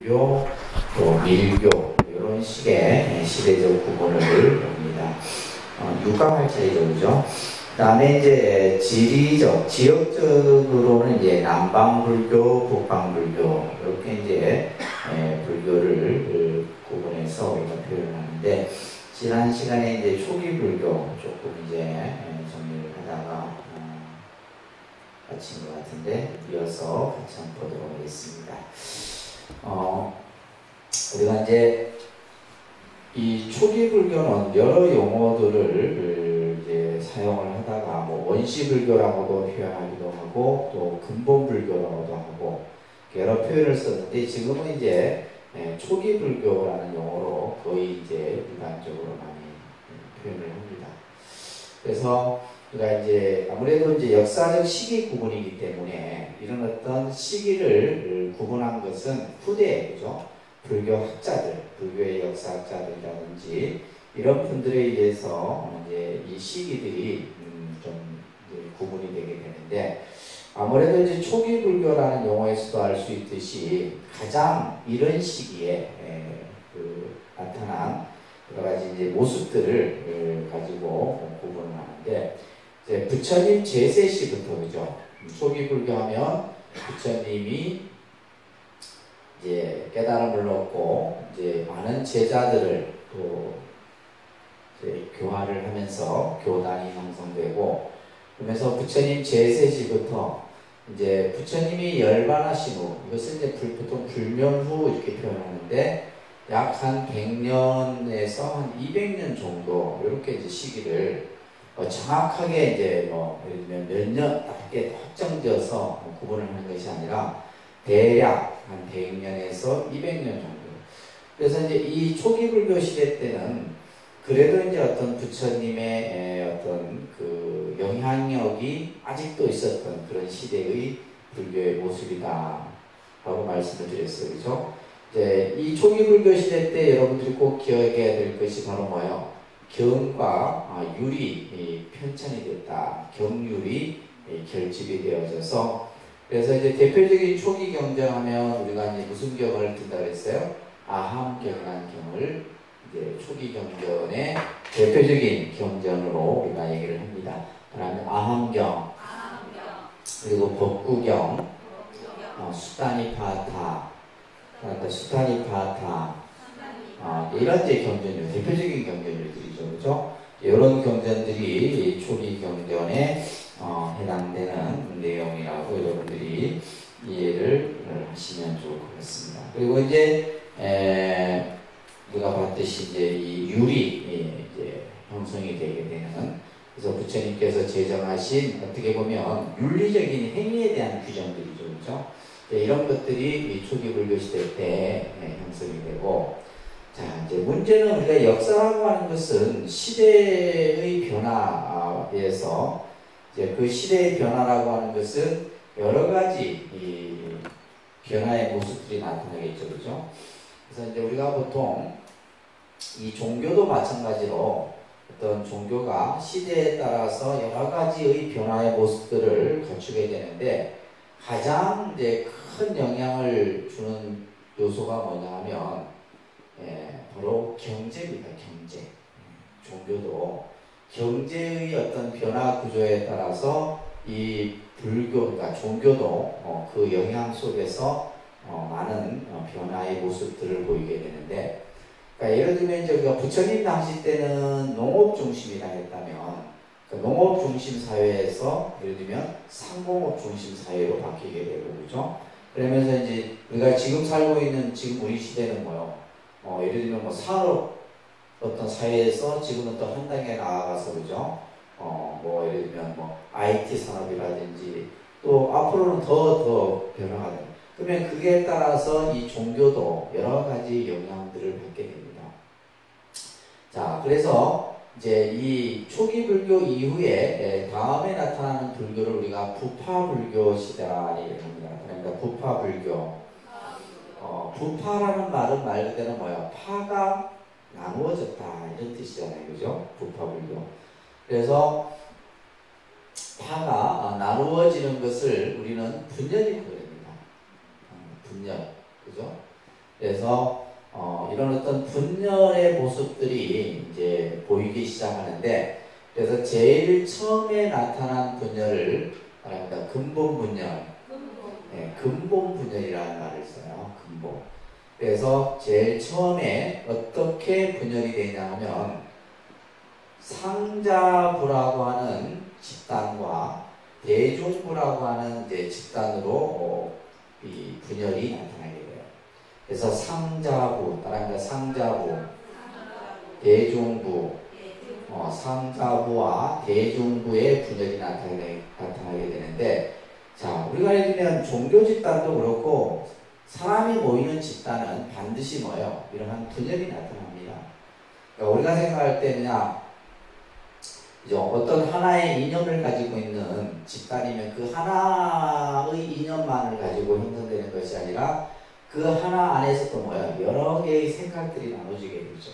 요, 또 밀교 이런 식의 시대적 구분을 봅니다. 육강할 차이죠, 그죠? 그다음에 이제 지리적, 지역적으로는 이제 남방불교, 북방불교 이렇게 이제 불교를 구분해서 우리가 표현을 하는데, 지난 시간에 이제 초기 불교 조금 이제 정리를 하다가 마친 것 같은데 이어서 같이 한번 보도록 하겠습니다. 우리가 이제 이 초기 불교는 여러 용어들을 이제 사용을 하다가 뭐 원시 불교라고도 표현하기도 하고 또 근본 불교라고도 하고 여러 표현을 썼는데, 지금은 이제 초기 불교라는 용어로 거의 이제 일반적으로 많이 표현을 합니다. 그래서 우리가 이제 아무래도 이제 역사적 시기 구분이기 때문에 이런 어떤 시기를 구분한 것은 후대, 그죠? 불교 학자들, 불교의 역사학자들이라든지 이런 분들에 의해서 이제 이 시기들이 좀 이제 구분이 되게 되는데, 아무래도 이제 초기 불교라는 용어에서도 알 수 있듯이 가장 이런 시기에 나타난 여러 가지 이제 모습들을 가지고 구분을 하는데, 이제 부처님 제세 시부터, 그죠? 초기 불교하면 부처님이 이제 깨달음을 얻고 이제 많은 제자들을 또 이제 교화를 하면서 교단이 형성되고, 그러면서 부처님 제세 시부터 이제 부처님이 열반하신 후, 이것은 이제 보통 불면 후 이렇게 표현하는데, 약 한 100년에서 한 200년 정도 이렇게 이제 시기를 정확하게 이제 뭐 예를 들면 몇 년 딱 확정지어서 구분을 하는 것이 아니라 대략 한 100년에서 200년 정도. 그래서 이제 이 초기 불교 시대 때는 그래도 이제 어떤 부처님의 어떤 그 영향력이 아직도 있었던 그런 시대의 불교의 모습이다 라고 말씀을 드렸어요, 그죠? 이제 이 초기 불교 시대 때 여러분들이 꼭 기억해야 될 것이 바로 뭐예요? 경과 율이 편찬이 됐다. 경율이 결집이 되어져서, 그래서 이제 대표적인 초기 경전하면 우리가 이제 무슨 경을 든다 그랬어요? 아함경이라는 경을 이제 초기 경전의 대표적인 경전으로 우리가 얘기를 합니다. 그다음에 아함경, 그리고 법구경, 수타니파타, 수타니파타, 이런 이제 경전들, 대표적인 경전들이죠, 그렇죠? 이런 경전들이 초기 경전에 해당되는 내용이라고 여러분들이 이해를 하시면 좋을 것 같습니다. 그리고 이제 우리가 봤듯이 이제 이 율이 이제 형성이 되게 되는, 그래서 부처님께서 제정하신 어떻게 보면 윤리적인 행위에 대한 규정들이죠, 그렇죠? 이런 것들이 이 초기 불교 시대 때 형성이 되고, 자, 이제 문제는 우리가 역사라고 하는 것은 시대의 변화에서 이제 그 시대의 변화라고 하는 것은 여러 가지 이 변화의 모습들이 나타나겠죠, 그죠? 그래서 이제 우리가 보통 이 종교도 마찬가지로 어떤 종교가 시대에 따라서 여러 가지의 변화의 모습들을 갖추게 되는데, 가장 이제 큰 영향을 주는 요소가 뭐냐 하면 바로 경제입니다. 경제. 종교도 경제의 어떤 변화 구조에 따라서 이 불교, 그러니까 종교도 그 영향 속에서 많은 변화의 모습들을 보이게 되는데, 그러니까 예를 들면 이제 우리가 부처님 당시 때는 농업 중심이라 했다면, 그러니까 농업 중심 사회에서 예를 들면 상공업 중심 사회로 바뀌게 되고, 그죠? 그러면서 이제 우리가 지금 살고 있는 지금 우리 시대는 뭐요? 예를 들면 뭐 산업 어떤 사회에서 지금은 또 한 단계 나아가서, 그죠? 뭐 예를 들면 뭐 IT 산업이라든지 또 앞으로는 더 변화가 돼요. 그러면 그에 따라서 이 종교도 여러 가지 영향들을 받게 됩니다. 자, 그래서 이제 이 초기 불교 이후에 다음에 나타나는 불교를 우리가 부파불교 시대라 얘기합니다. 그러니까 부파불교. 부파라는 말은 말 그대로 뭐야? 파가 나누어졌다 이런 뜻이잖아요, 그죠? 부파불교. 그래서 파가 나누어지는 것을 우리는 분열이라고 합니다. 분열, 그죠? 그래서 이런 어떤 분열의 모습들이 이제 보이기 시작하는데, 그래서 제일 처음에 나타난 분열을 말합니다. 근본 분열. 네, 근본 분열이라는 말을 써요. 근본. 그래서 제일 처음에 어떻게 분열이 되냐 하면, 상자부라고 하는 집단과 대중부라고 하는 이제 집단으로 이 분열이 나타나게 돼요. 그래서 상자부, 따라합니다. 상자부, 대중부, 상자부와 대중부의 분열이 나타나게 되는데, 자, 우리가 예를 들면 종교 집단도 그렇고 사람이 모이는 집단은 반드시 뭐예요? 이러한 분열이 나타납니다. 그러니까 우리가 생각할 때 그냥 이제 어떤 하나의 이념을 가지고 있는 집단이면 그 하나의 이념만을 가지고 형성되는 것이 아니라 그 하나 안에서 또 뭐야? 여러 개의 생각들이 나눠지게 되죠.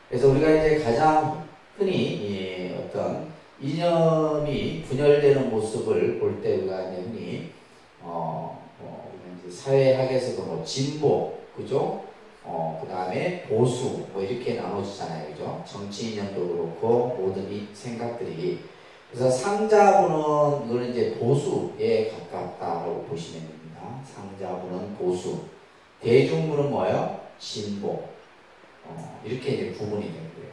그래서 우리가 이제 가장 흔히 어떤 이념이 분열되는 모습을 볼 때 우리가 이제 흔히 사회학에서도 뭐 진보, 그죠? 그 다음에 보수, 뭐 이렇게 나눠지잖아요. 그죠? 정치 이념도 그렇고, 모든 이 생각들이. 그래서 상자부는, 이거는 이제 보수에 가깝다고 보시면 됩니다. 상자부는 보수. 대중부는 뭐예요? 진보. 이렇게 이제 구분이 되고요.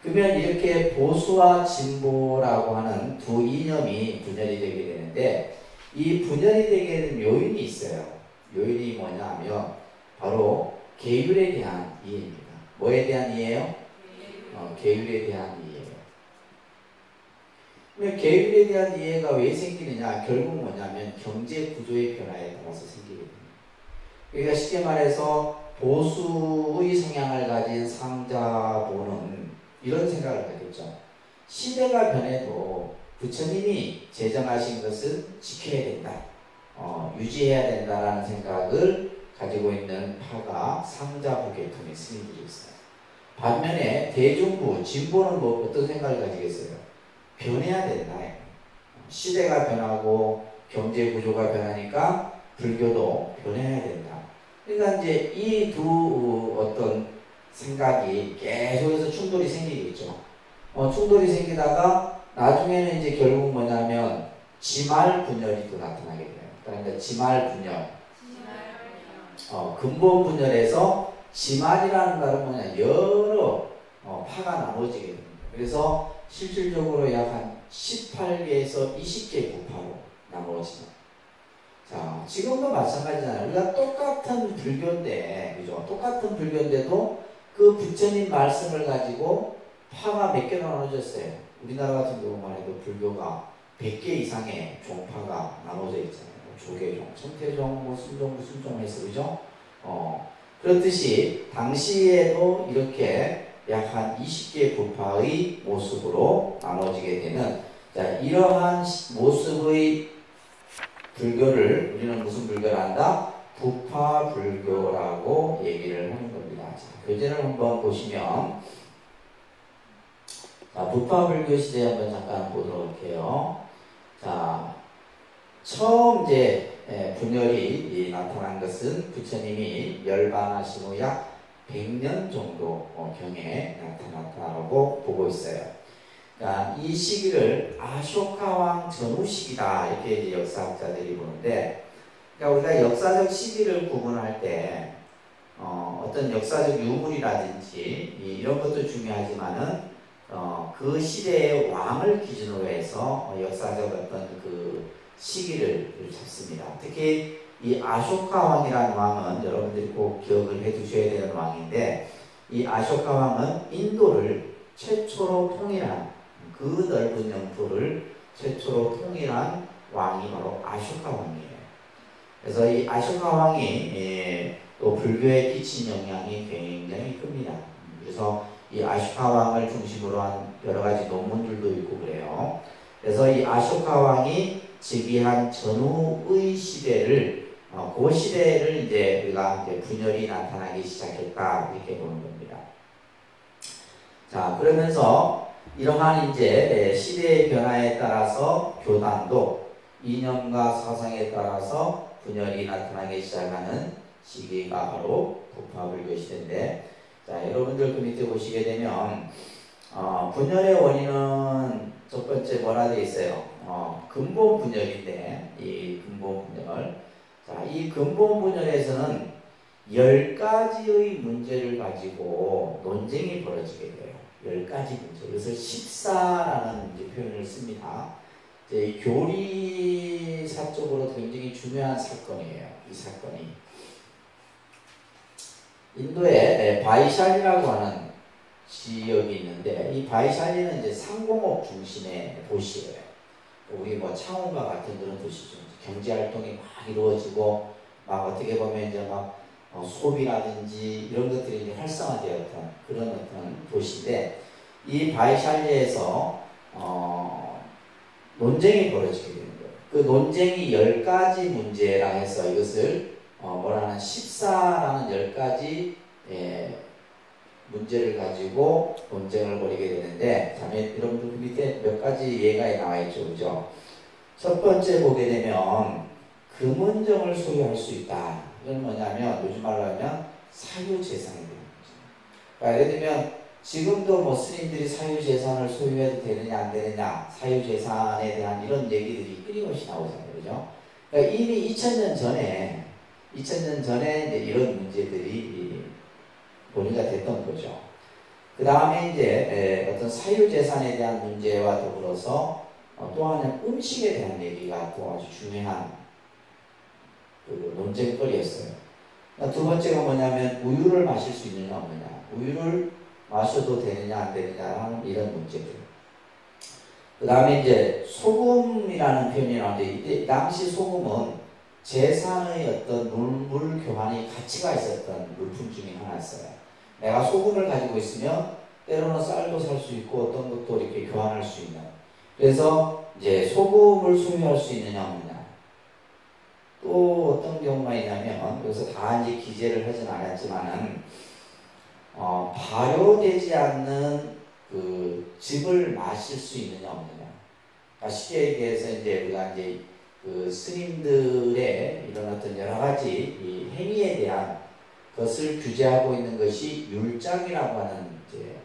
그러면 이렇게 보수와 진보라고 하는 두 이념이 분열이 되게 되는데, 이 분열이 되게 되는 요인이 있어요. 요인이 뭐냐 하면, 바로 계율에 대한 이해입니다. 뭐에 대한 이해예요? 계율에 대한 이해예요. 그러면 계율에 대한 이해가 왜 생기느냐? 결국 뭐냐면 경제 구조의 변화에 따라서 생기게 됩니다. 그러니까 쉽게 말해서 보수의 성향을 가진 상자보는 이런 생각을 하겠죠. 시대가 변해도 부처님이 제정하신 것은 지켜야 된다. 유지해야 된다라는 생각을 가지고 있는 파가 상자부 계통의 스님들이 있어요. 반면에 대중부, 진보는 뭐 어떤 생각을 가지겠어요? 변해야 된다. 시대가 변하고 경제 구조가 변하니까 불교도 변해야 된다. 그러니까 이제 이 두 어떤 생각이 계속해서 충돌이 생기겠죠. 충돌이 생기다가 나중에는 이제 결국 뭐냐면 지말 분열이 또 나타나게 돼요. 그러니까 지말 분열. 근본 분열에서 지말이라는 말은 뭐냐, 여러 파가 나눠지게 됩니다. 그래서 실질적으로 약 한 18개에서 20개 부파로 나누어집니다. 자, 지금도 마찬가지잖아요. 우리가 똑같은 불교인데, 그죠? 똑같은 불교인데도 그 부처님 말씀을 가지고 파가 몇 개로 나눠졌어요. 우리나라 같은 경우만 해도 불교가 100개 이상의 종파가 나눠져 있잖아요. 조계종, 천태종, 뭐 순종, 무슨 종 해서, 그죠? 그렇듯이 당시에도 이렇게 약 한 20개 부파의 모습으로 나눠지게 되는, 자, 이러한 모습의 불교를 우리는 무슨 불교를 한다? 부파 불교라고 얘기를 하는 겁니다. 자, 교재를 한번 보시면, 자, 부파 불교 시대 한번 잠깐 보도록 할게요. 자, 처음 이제 분열이 나타난 것은 부처님이 열반하신 후 약 100년 정도 경에 나타났다고 보고 있어요. 그러니까 이 시기를 아쇼카왕 전후 시기다, 이렇게 이제 역사학자들이 보는데, 그러니까 우리가 역사적 시기를 구분할 때 어떤 역사적 유물이라든지 이런 것도 중요하지만은 그 시대의 왕을 기준으로 해서 역사적 어떤 그 시기를 잡습니다. 특히 이 아쇼카 왕이라는 왕은 여러분들이 꼭 기억을 해 두셔야 되는 왕인데, 이 아쇼카 왕은 인도를 최초로 통일한, 그 넓은 영토를 최초로 통일한 왕이 바로 아쇼카 왕이에요. 그래서 이 아쇼카 왕이 또 불교에 끼친 영향이 굉장히 큽니다. 그래서 이 아쇼카 왕을 중심으로 한 여러 가지 논문들도 있고 그래요. 그래서 이 아쇼카 왕이 즉위한 전후의 시대를, 그 시대를 이제 우리가 이제 분열이 나타나기 시작했다, 이렇게 보는 겁니다. 자, 그러면서 이러한 이제 시대의 변화에 따라서 교단도 이념과 사상에 따라서 분열이 나타나기 시작하는 시기가 바로 부파불교 시대인데, 자, 여러분들 그 밑에 보시게 되면 분열의 원인은 첫 번째 뭐라 되어 있어요? 근본 분열인데, 이 근본 분열. 자, 이 근본 분열에서는 10가지의 문제를 가지고 논쟁이 벌어지게 돼요. 10가지 문제. 그래서 십사라는 표현을 씁니다. 이제 교리사적으로 굉장히 중요한 사건이에요. 이 사건이. 인도에 바이샬리라고 하는 지역이 있는데, 이 바이샬리는 이제 상공업 중심의 도시예요. 우리 뭐 창원과 같은 그런 도시죠. 경제 활동이 막 이루어지고, 막 어떻게 보면 이제 막 소비라든지 이런 것들이 이제 활성화되었던 그런 어떤 도시인데, 이 바이샬리에서 논쟁이 벌어지게 되는 거예요. 그 논쟁이 10가지 문제라 해서 이것을 뭐라는 십사라는 10가지 문제를 가지고 논쟁을 벌이게 되는데, 자, 여러분들 그 밑에 몇 가지 예가 나와 있죠, 그죠? 첫 번째 보게 되면 금은정을 소유할 수 있다. 이건 뭐냐면 요즘 말로 하면 사유재산이 되는 거죠. 그러니까 예를 들면 지금도 뭐 스님들이 사유재산을 소유해도 되느냐 안 되느냐, 사유재산에 대한 이런 얘기들이 끊임없이 나오잖아요, 그죠? 그러니까 이미 2000년 전에 이제 이런 문제들이 논의가 됐던 거죠. 그 다음에 이제 어떤 사유재산에 대한 문제와 더불어서 또 하나는 음식에 대한 얘기가 또 아주 중요한 그 논쟁거리였어요. 두 번째가 뭐냐면 우유를 마실 수 있느냐 없느냐, 우유를 마셔도 되느냐 안 되느냐 하는 이런 문제들. 그 다음에 이제 소금이라는 표현이 나오는데, 이때 당시 소금은 재산의 어떤 물물 교환이 가치가 있었던 물품 중에 하나였어요. 내가 소금을 가지고 있으면 때로는 쌀도 살 수 있고 어떤 것도 이렇게 교환할 수 있는. 그래서 이제 소금을 소유할 수 있느냐 없느냐. 또 어떤 경우가 있냐면, 여기서 다 이제 기재를 하진 않았지만은 발효되지 않는 그 즙을 마실 수 있느냐 없느냐. 그러니까 쉽게 얘기해서 이제 우리가 이제 그 스님들의 이런 어떤 여러 가지 이 행위에 대한 것을 규제하고 있는 것이 율장이라고 하는, 이제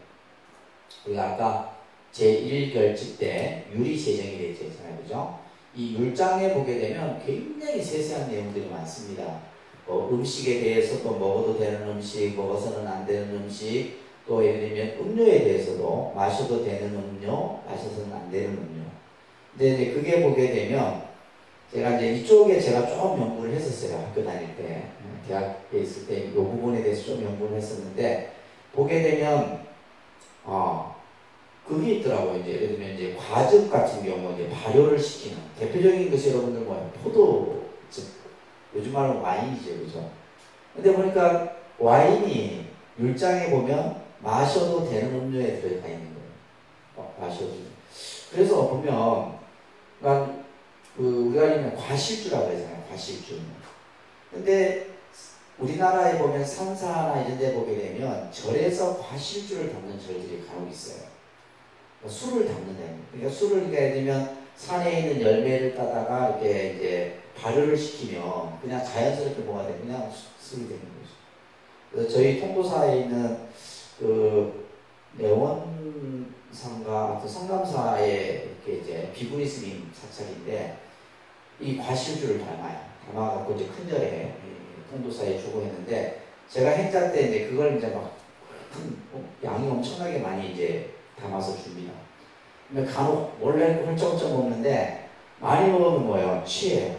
우리가 아까 제1결집 때 율이 제정이 되어 있잖아요, 그죠? 이 율장에 보게 되면 굉장히 세세한 내용들이 많습니다. 음식에 대해서 또 먹어도 되는 음식, 먹어서는 안 되는 음식, 또 예를 들면 음료에 대해서도 마셔도 되는 음료, 마셔서는 안 되는 음료. 근데 이제 그게 보게 되면 제가 이제 이쪽에 제가 좀 연구를 했었어요. 학교 다닐 때. 대학에 있을 때 이 부분에 대해서 좀 연구를 했었는데, 보게 되면 그게 있더라고요. 이제 예를 들면 이제 과즙 같은 경우 이제 발효를 시키는 대표적인 것이 여러분들 뭐예요? 포도즙. 요즘 말로 와인이죠, 그죠? 근데 보니까 와인이 율장에 보면 마셔도 되는 음료에 들어가 있는 거예요. 마셔도. 그래서 보면, 그러니까 우리가 아니면 과실주라고 그러잖아요, 과실주. 근데 우리나라에 보면 산사나 이런 데 보게 되면 절에서 과실주를 담는 절들이 간혹 있어요. 술을 담는다. 그러니까 술을 예를 들면 산에 있는 열매를 따다가 이렇게 이제 발효를 시키면 그냥 자연스럽게 뭐가 돼? 그냥 술이 되는 거죠. 그래서 저희 통도사에 있는 그 내원상가, 성남사에 이렇게 이제 비구니 스님 사찰인데, 이 과실주를 담아갖고 이제 큰절에 통도사에 주고 했는데, 제가 행자 때 이제 그걸 이제 막 양이 엄청나게 많이 이제 담아서 줍니다. 근데 간혹 원래 훌쩍훌쩍 먹는데 많이 먹으면 뭐예요? 취해요.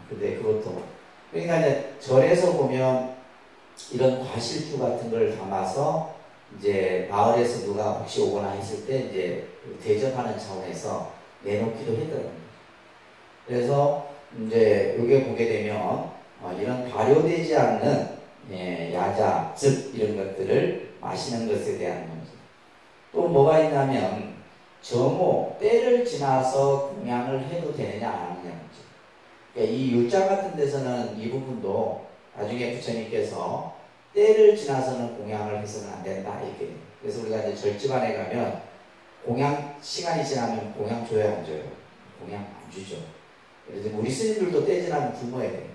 근데 그것도, 그러니까 이제 절에서 보면 이런 과실주 같은 걸 담아서 이제 마을에서 누가 혹시 오거나 했을 때 이제 대접하는 차원에서 내놓기도 했더라고요. 그래서 이제 여기 보게 되면 이런 발효되지 않는 야자, 즙 이런 것들을 마시는 것에 대한 문제. 또 뭐가 있냐면 정오, 때를 지나서 공양을 해도 되느냐 안 하느냐 문제. 그러니까 이 율자 같은 데서는 이 부분도 나중에 부처님께서 때를 지나서는 공양을 해서는 안 된다 이렇게. 그래서 우리가 이제 절집안에 가면 공양 시간이 지나면 공양 줘야 안 줘요? 공양 안 주죠. 예를 들면 우리 스님들도 때 지나면 굶어야 돼요.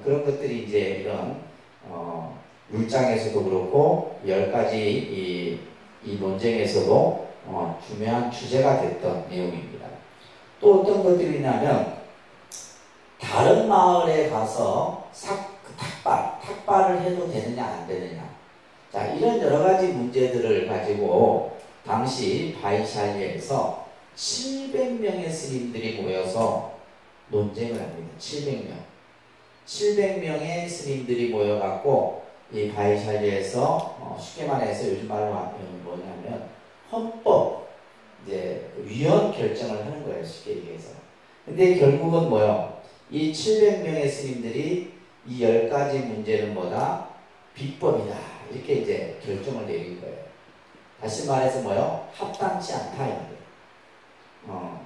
그런 것들이 이제 이런 물장에서도 그렇고 10가지 이 논쟁에서도 중요한 주제가 됐던 내용입니다. 또 어떤 것들이 있냐면 다른 마을에 가서 탁발을 해도 되느냐 안 되느냐. 자, 이런 여러 가지 문제들을 가지고 당시 바이샬리에서 700명의 스님들이 모여서 논쟁을 합니다. 700명. 700명의 스님들이 모여갖고 이 바이샬리에서 쉽게 말해서 요즘 말로 하면 뭐냐면 헌법 이제 위헌 결정을 하는 거예요. 쉽게 얘기해서. 근데 결국은 뭐요? 이 700명의 스님들이 이 10가지 문제는 뭐다? 비법이다. 이렇게 이제 결정을 내린 거예요. 다시 말해서 뭐요? 합당치 않다. 이 말이에요.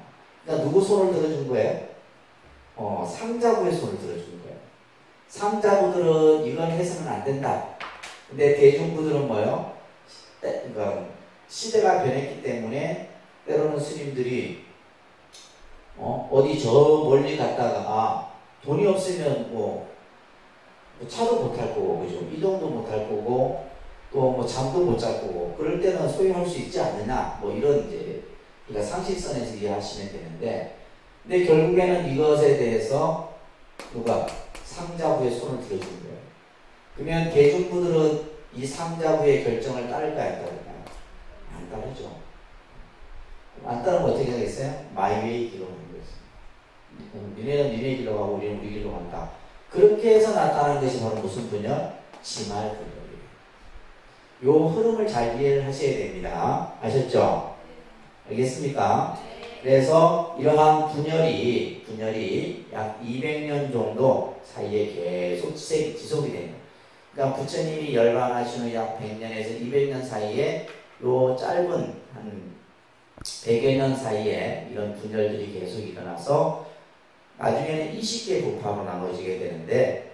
그러니까 누구 손을 들어준 거예요? 상자부의 손을 들어준 거예요. 상자부들은 이건 해서는 안 된다. 근데 대중부들은 뭐요? 그러니까 시대가 변했기 때문에 때로는 스님들이 어디 저 멀리 갔다가 돈이 없으면 뭐 차도 못 탈 거고, 그죠? 이동도 못 할 거고, 또 뭐 잠도 못 잘 거고, 그럴 때는 소유할 수 있지 않느냐, 뭐 이런 이제, 그러니까 상식선에서 이해하시면 되는데, 근데 결국에는 이것에 대해서 누가 상자부의 손을 들어준 거예요. 그러면 대중부들은 이 상자부의 결정을 따를까 안 따를까요? 안 따르죠. 안 따르면 어떻게 하겠어요? 마이웨이 길로 가는 거죠. 니네는 니네 길로 가고 우리는 우리 길로 간다. 그렇게 해서 나타나는 것이 바로 무슨 분열? 지말 분열이에요. 요 흐름을 잘 이해를 하셔야 됩니다. 아셨죠? 알겠습니까? 그래서 이러한 분열이 약 200년 정도 사이에 계속 지속이 됩니다. 그러니까 부처님이 열반하신 후 약 100년에서 200년 사이에 요 짧은 한 100여 년 사이에 이런 분열들이 계속 일어나서 나중에는 20개 부파로 나눠지게 되는데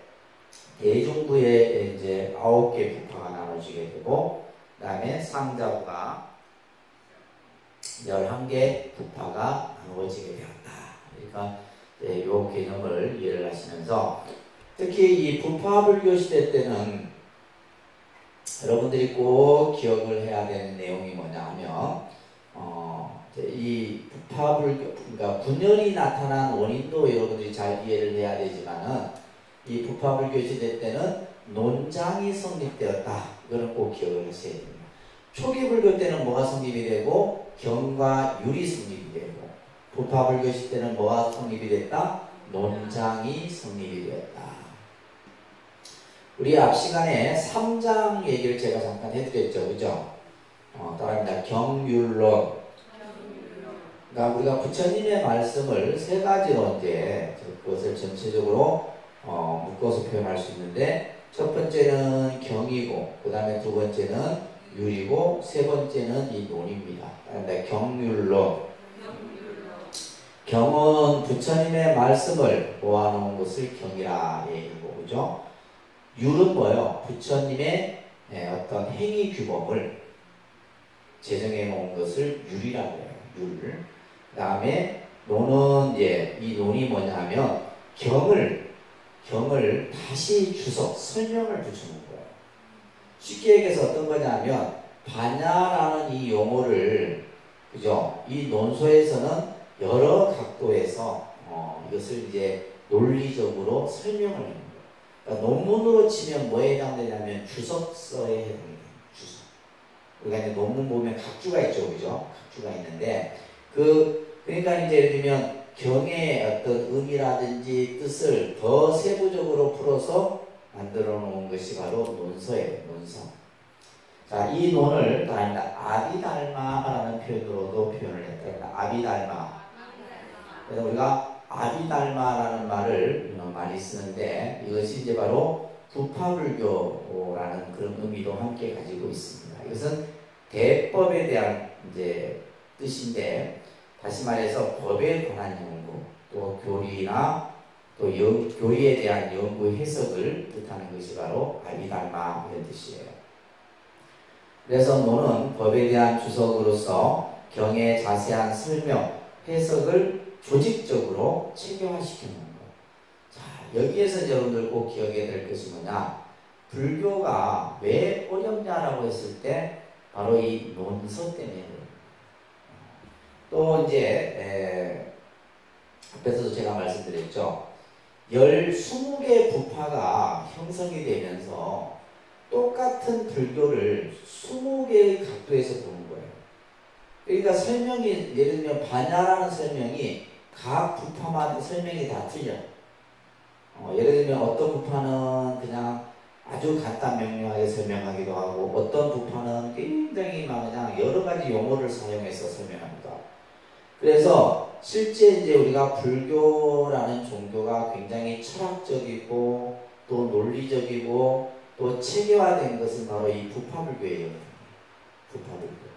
대중부에 이제 9개 부파가 나눠지게 되고 그 다음에 상자부가 11개 부파가 나누어지게 되었다. 그러니까 이 개념을 이해를 하시면서 특히 이 부파불교 시대 때는 여러분들이 꼭 기억을 해야 되는 내용이 뭐냐 하면 이 부파불교, 그러니까 분열이 나타난 원인도 여러분들이 잘 이해를 해야 되지만은 이 부파불교 시대 때는 논장이 성립되었다. 이거는 꼭 기억을 하셔야 됩니다. 초기 불교 때는 뭐가 성립이 되고 경과 율이 성립이 되고 부파불교 시대 때는 뭐가 성립이 됐다? 논장이 성립이 되었다. 우리 앞 시간에 3장 얘기를 제가 잠깐 해드렸죠. 그죠? 따라합니다. 경율론. 그러니까 우리가 부처님의 말씀을 3가지로 이제 그것을 전체적으로 묶어서 표현할 수 있는데 첫 번째는 경이고 그 다음에 두 번째는 율이고 세 번째는 이 논입니다. 그러니까 경율론. 경은 부처님의 말씀을 모아놓은 것을 경이라 얘기하고 그죠? 율은 뭐예요? 부처님의 어떤 행위 규범을 제정해 놓은 것을 율이라고 해요. 율. 그 다음에 논은 이제 이 논이 뭐냐면 경을 다시 주석, 설명을 붙여놓은 거예요. 쉽게 얘기해서 어떤 거냐면 반야라는 이 용어를 그죠? 이 논소에서는 여러 각도에서 이것을 이제 논리적으로 설명을 하는 거예요. 그러니까 논문으로 치면 뭐에 해당되냐면 주석서에 해당돼요. 주석. 우리가 이제 논문 보면 각주가 있죠, 그죠? 각주가 있는데 그러니까 이제 예를 들면 경의 어떤 의미라든지 뜻을 더 세부적으로 풀어서 만들어 놓은 것이 바로 논서예요. 논서. 자, 이 논을 아비달마라는 표현으로도 표현을 했다. 아비달마. 그래서 우리가 아비달마라는 말을 많이 쓰는데 이것이 이제 바로 부파불교라는 그런 의미도 함께 가지고 있습니다. 이것은 대법에 대한 이제 뜻인데 다시 말해서 법에 관한 연구, 또 교리나 또 교리에 대한 연구 해석을 뜻하는 것이 바로 아비달마 이런 뜻이에요. 그래서 논은 법에 대한 주석으로서 경의 자세한 설명, 해석을 조직적으로 체계화시켜 놓은 것. 자, 여기에서 여러분들 꼭 기억해야 될 것이 뭐냐? 불교가 왜 어렵냐라고 했을 때 바로 이 논서 때문에. 또 이제 앞에서도 제가 말씀드렸죠. 20개 부파가 형성이 되면서 똑같은 불교를 20개의 각도에서 보는 거예요. 그러니까 설명이, 예를 들면 반야라는 설명이 각 부파마다 설명이 다 틀려. 예를 들면 어떤 부파는 그냥 아주 간단 명료하게 설명하기도 하고, 어떤 부파는 굉장히 막 그냥 여러 가지 용어를 사용해서 설명합니다. 그래서 실제 이제 우리가 불교라는 종교가 굉장히 철학적이고 또 논리적이고 또 체계화된 것은 바로 이 부파불교예요. 부파불교.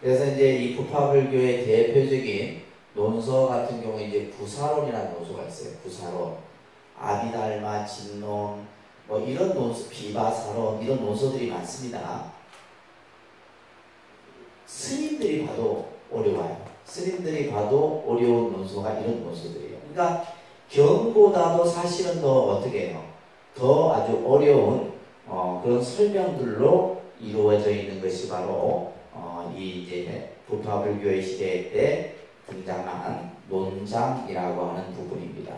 그래서 이제 이 부파불교의 대표적인 논서 같은 경우에 이제 구사론이라는 논서가 있어요. 구사론, 아비달마, 진론, 뭐 이런 논서, 비바사론 이런 논서들이 많습니다. 스님들이 봐도 어려워요. 스님들이 봐도 어려운 논서가 이런 논서들이에요. 그러니까 경보다도 사실은 더 어떻게 해요? 더 아주 어려운 그런 설명들로 이루어져 있는 것이 바로 이 이제 부파불교의 시대 때 등장한 논장이라고 하는 부분입니다.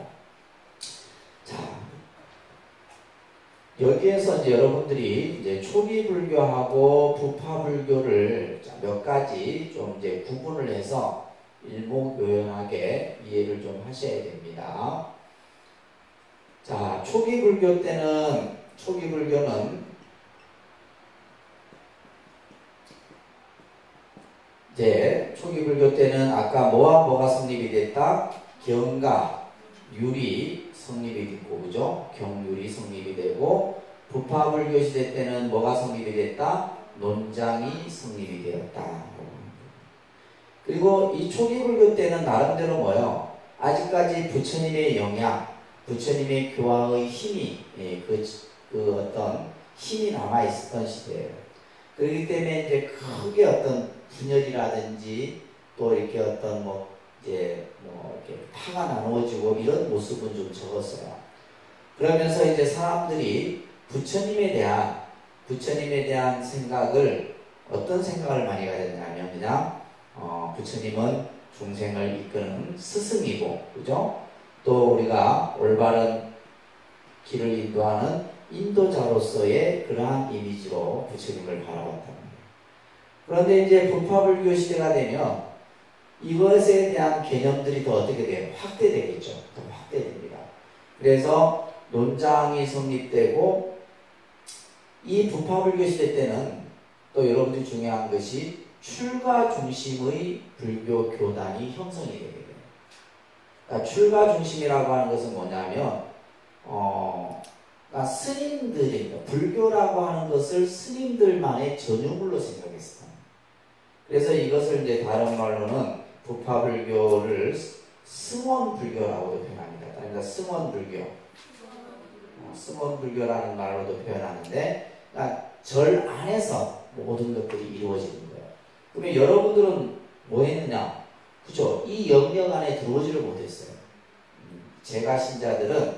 자, 여기에서 이제 여러분들이 이제 초기 불교하고 부파 불교를 몇 가지 좀 이제 구분을 해서 일목요연하게 이해를 좀 하셔야 됩니다. 자, 초기 불교는 이제 초기 불교 때는 아까 뭐가 성립이 됐다? 경과, 유리 성립이 됐고, 그죠? 경유리 성립이 되고, 부파불교 시대 때는 뭐가 성립이 됐다? 논장이 성립이 되었다. 그리고 이 초기 불교 때는 나름대로 뭐요? 아직까지 부처님의 영향, 부처님의 교화의 힘이, 그 어떤 힘이 남아있었던 시대예요. 그렇기 때문에 이제 크게 어떤 분열이라든지 또 이렇게 어떤 이렇게 파가 나누어지고 이런 모습은 좀 적었어요. 그러면서 이제 사람들이 부처님에 대한 생각을, 어떤 생각을 많이 가졌냐면 그냥 부처님은 중생을 이끄는 스승이고, 그죠? 또 우리가 올바른 길을 인도하는 인도자로서의 그러한 이미지로 부처님을 바라봤단 말이에요. 그런데 이제 부파불교 시대가 되면 이것에 대한 개념들이 더 어떻게 돼요? 확대되겠죠. 더 확대됩니다. 그래서 논장이 성립되고, 이 부파불교 시대 때는 또 여러분들이 중요한 것이 출가 중심의 불교 교단이 형성이 되게 돼요. 그러니까 출가 중심이라고 하는 것은 뭐냐면 그러니까 스님들입니다. 불교라고 하는 것을 스님들만의 전유물로 생각했어요. 그래서 이것을 이제 다른 말로는 부파불교를 승원불교라고도 표현합니다. 그러니까 승원불교, 승원불교라는 말로도 표현하는데, 그러니까 절 안에서 모든 것들이 이루어지는 거예요. 그러면 여러분들은 뭐 했느냐? 그죠? 이 영역 안에 들어오지를 못했어요. 제가 신자들은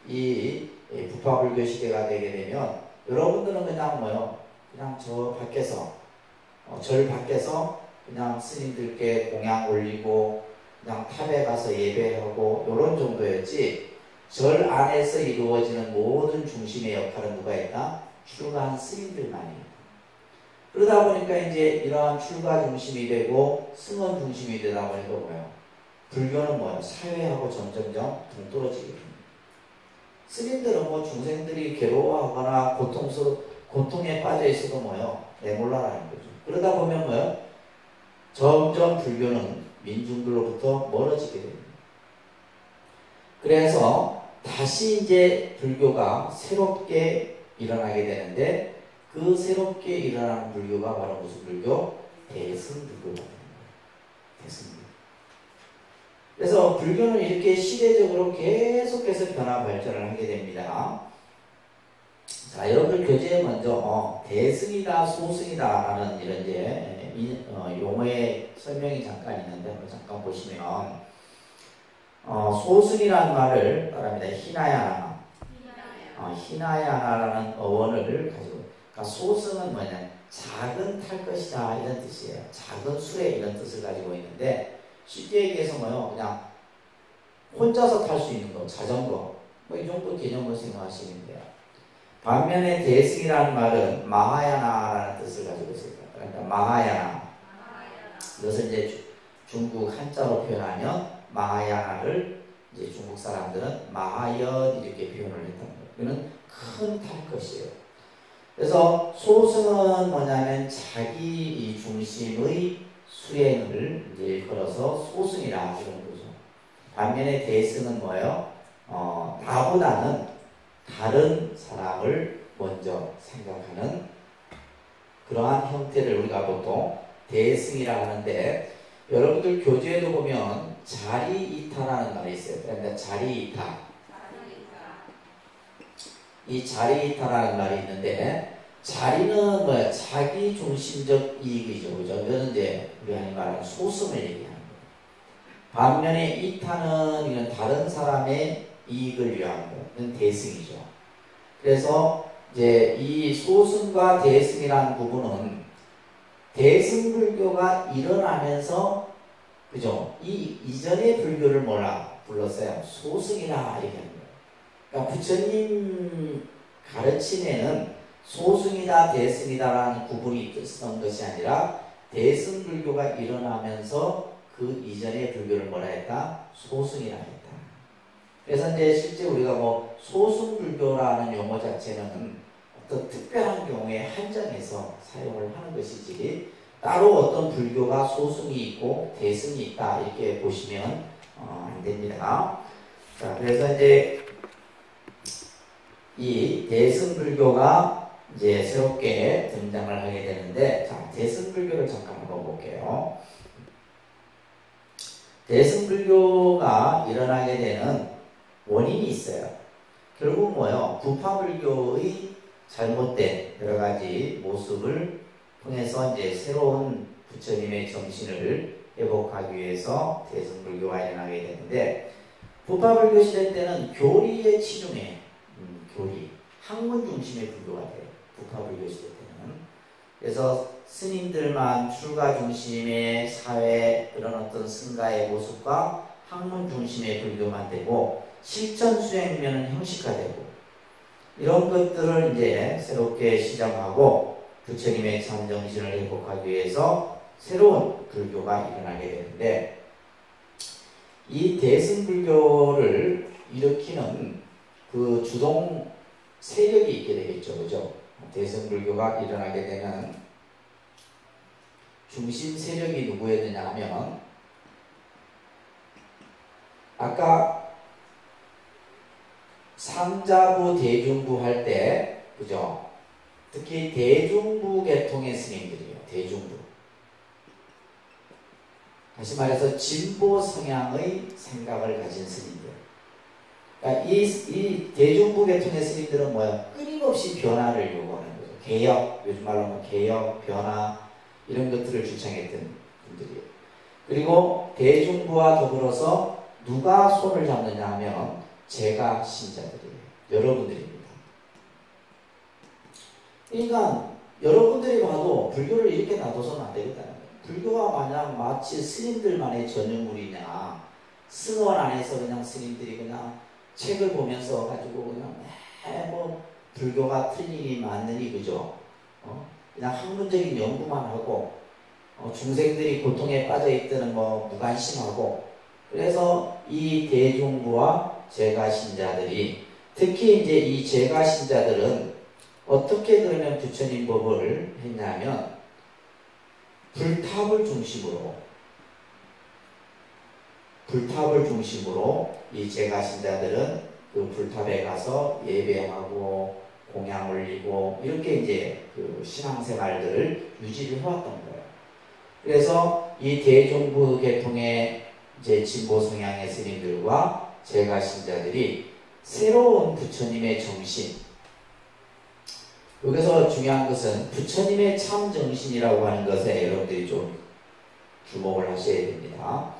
이 부파불교 시대가 되게 되면 여러분들은 그냥 뭐요? 그냥 저 밖에서, 절 밖에서 그냥 스님들께 공양 올리고 그냥 탑에 가서 예배하고 이런 정도였지, 절 안에서 이루어지는 모든 중심의 역할은 누가 했다? 출가한 스님들만이에요. 그러다 보니까 이제 이러한 출가 중심이 되고 승원 중심이 되다 보니까 뭐예요? 불교는 뭐예요? 사회하고 점점점 동떨어지게 됩니다. 스님들은 뭐 중생들이 괴로워하거나 고통에 빠져 있어도 뭐예요? 내몰라라는 거죠. 그러다 보면 뭐예요? 점점 불교는 민중들로부터 멀어지게 됩니다. 그래서 다시 이제 불교가 새롭게 일어나게 되는데, 그 새롭게 일어나는 불교가 바로 무슨 불교? 대승불교가 되는 거예요. 대승불교. 그래서 불교는 이렇게 시대적으로 계속해서 변화 발전을 하게 됩니다. 자, 여러분들 교재에 먼저 대승이다, 소승이다 라는 이런 이제 용어의 설명이 잠깐 있는데 한번 잠깐 보시면, 소승이라는 말을 말합니다. 히나야나. 히나야나라는 어원을 가지고, 그러니까 소승은 뭐냐, 작은 탈 것이다 이런 뜻이에요. 작은 수레 이런 뜻을 가지고 있는데, 쉽게 얘기해서 뭐요, 그냥 혼자서 탈 수 있는 거, 자전거 뭐 이 정도 개념으로 생각하시면 돼요. 반면에 대승이라는 말은 마하야나라는 뜻을 가지고 있어요. 그러니까 마하야나, 이것을 이제 중국 한자로 표현하면 마하야나를 이제 중국 사람들은 마하연 이렇게 표현을 했던 거예요. 이거는 큰 탈 것이에요. 그래서 소승은 뭐냐면 자기 이 중심의 수행을 이제 걸어서 소승이라 이런 거죠. 반면에 대승은 뭐예요? 나보다는 다른 사람을 먼저 생각하는 그러한 형태를 우리가 보통 대승이라 하는데, 여러분들 교재에도 보면 자리이타라는 말이 있어요. 그러니까 자리이타. 이 자리이타라는 말이 있는데, 자리는 뭐야? 자기 중심적 이익이죠. 그죠? 이거는 이제 우리 흔히 말하는 소승을 얘기하는 거예요. 반면에 이타는 이건 다른 사람의 이익을 위한 거예요. 이건 대승이죠. 그래서 이제 이 소승과 대승이라는 부분은 대승불교가 일어나면서, 그죠? 이전의 불교를 뭐라 불렀어요? 소승이라 이렇게 하는 거예요. 그러니까 부처님 가르침에는 소승이다 대승이다라는 구분이 있었던 것이 아니라, 대승불교가 일어나면서 그 이전의 불교를 뭐라 했다? 소승이라 했다. 그래서 이제 실제 우리가 뭐 소승불교라는 용어 자체는 어떤 특별한 경우에 한정해서 사용을 하는 것이지, 따로 어떤 불교가 소승이 있고 대승이 있다 이렇게 보시면 안 됩니다. 자, 그래서 이제 이 대승불교가 이제 새롭게 등장을 하게 되는데, 자, 대승불교를 잠깐 한번 볼게요. 대승불교가 일어나게 되는 원인이 있어요. 결국 뭐예요? 부파불교의 잘못된 여러 가지 모습을 통해서 이제 새로운 부처님의 정신을 회복하기 위해서 대승불교가 일어나게 되는데, 부파불교 시대 때는 교리의 치중에 교리, 학문 중심의 불교가 돼요. 부파불교 시대 때는. 그래서 스님들만 출가 중심의 사회, 그런 어떤 승가의 모습과 학문 중심의 불교만 되고, 실천 수행면은 형식화되고, 이런 것들을 이제 새롭게 시작하고 부처님의 참정신을 회복하기 위해서 새로운 불교가 일어나게 되는데, 이 대승불교를 일으키는 그 주동 세력이 있게 되겠죠. 그죠? 대승불교가 일어나게 되면 중심 세력이 누구였느냐 하면, 아까 상자부 대중부 할 때, 그죠? 특히 대중부 계통의 스님들이에요. 대중부. 다시 말해서 진보 성향의 생각을 가진 스님들. 그러니까 이 대중부 계통의 스님들은 뭐야? 끊임없이 변화를 요구하는 거죠. 개혁, 요즘 말로 하면 개혁, 변화, 이런 것들을 주창했던 분들이에요. 그리고 대중부와 더불어서 누가 손을 잡느냐 하면 제가 신자들이에요. 여러분들입니다. 그러니까 여러분들이 봐도 불교를 이렇게 놔둬서는 안 되겠다는 거예요. 불교가 마냥 마치 스님들만의 전유물이냐, 승원 안에서 그냥 스님들이 그냥 책을 보면서 가지고 그냥 뭐 불교가 틀리니 맞느니, 그죠? 그냥 학문적인 연구만 하고, 중생들이 고통에 빠져 있다는 뭐 무관심하고, 그래서 이 대중부와 제가신자들이, 특히 이제 이 제가신자들은 어떻게 그러면 부처님 법을 했냐면, 불탑을 중심으로 이 제가신자들은 그 불탑에 가서 예배하고 공양 올리고 이렇게 이제 그 신앙생활들을 유지를 해왔던 거예요. 그래서 이 대중부 계통의 이제 진보 성향의 스님들과 제가신자들이 새로운 부처님의 정신, 여기서 중요한 것은 부처님의 참 정신이라고 하는 것에 여러분들이 좀 주목을 하셔야 됩니다.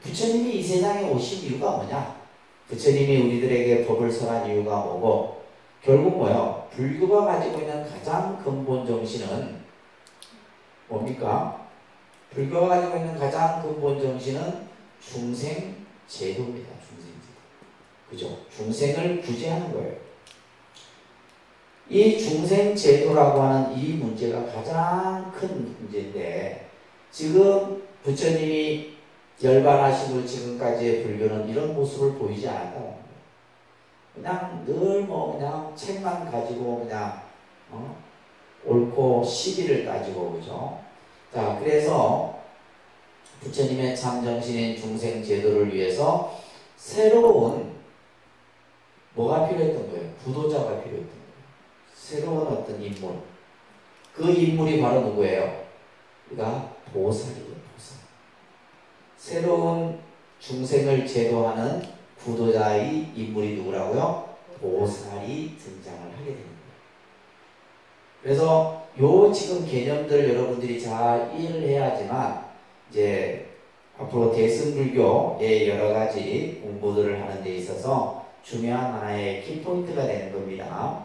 부처님이 이 세상에 오신 이유가 뭐냐? 부처님이 우리들에게 법을 설한 이유가 뭐고, 결국 뭐요? 불교가 가지고 있는 가장 근본 정신은 뭡니까? 불교가 가지고 있는 가장 근본 정신은 중생 제도입니다. 중생 제도. 그죠? 중생을 구제하는 거예요. 이 중생 제도라고 하는 이 문제가 가장 큰 문제인데, 지금 부처님이 열반하시고 지금까지의 불교는 이런 모습을 보이지 않았다는 거예요. 그냥 늘 뭐 그냥 책만 가지고 그냥 옳고 시비를 따지고, 그죠? 자, 그래서 부처님의 참정신인 중생 제도를 위해서 새로운 뭐가 필요했던 거예요? 구도자가 필요했던 거예요. 새로운 어떤 인물. 그 인물이 바로 누구예요? 그러니까 보살이에요. 보살. 새로운 중생을 제도하는 구도자의 인물이 누구라고요? 보살이 등장을 하게 됩니다. 그래서 요 지금 개념들 여러분들이 잘 이해를 해야지만 이제 앞으로 대승불교의 여러 가지 공부들을 하는 데 있어서 중요한 하나의 키포인트가 되는 겁니다.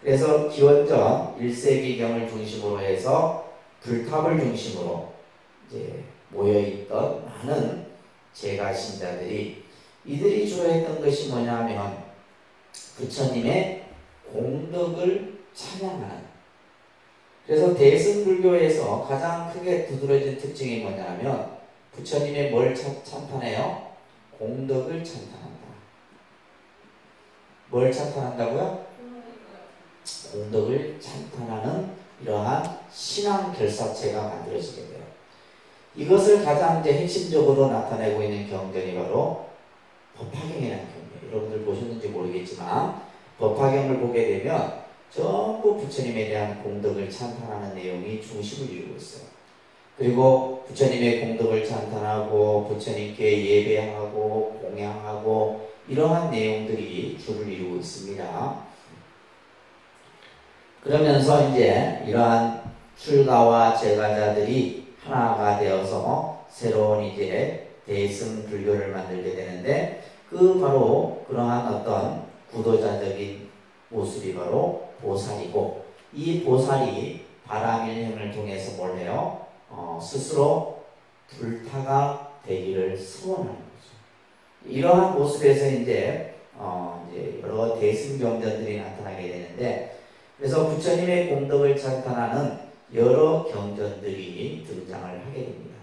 그래서 기원전 1세기경을 중심으로 해서 불탑을 중심으로 이제 모여있던 많은 제가신자들이 이들이 주로 했던 것이 뭐냐면 부처님의 공덕을 찬양하는. 그래서 대승불교에서 가장 크게 두드러진 특징이 뭐냐면 부처님의 뭘 찬탄해요? 공덕을 찬탄한다. 뭘 찬탄한다고요? 공덕을 찬탄하는 이러한 신앙 결사체가 만들어지게 돼요. 이것을 가장 이제 핵심적으로 나타내고 있는 경전이 바로 법화경이라는 경전이에요. 여러분들 보셨는지 모르겠지만 법화경을 보게 되면 전부 부처님에 대한 공덕을 찬탄하는 내용이 중심을 이루고 있어요. 그리고 부처님의 공덕을 찬탄하고 부처님께 예배하고 공양하고 이러한 내용들이 주를 이루고 있습니다. 그러면서 이제 이러한 출가와 제가자들이 하나가 되어서 새로운 이제 대승불교를 만들게 되는데, 그 바로 그러한 어떤 구도자적인 모습이 바로 보살이고, 이 보살이 바람일행을 통해서 뭘 해요? 스스로 불타가 되기를 소원하는 거죠. 이러한 모습에서 이제 여러 대승경전들이 나타나게 되는데, 그래서 부처님의 공덕을 찬탄하는 여러 경전들이 등장을 하게 됩니다.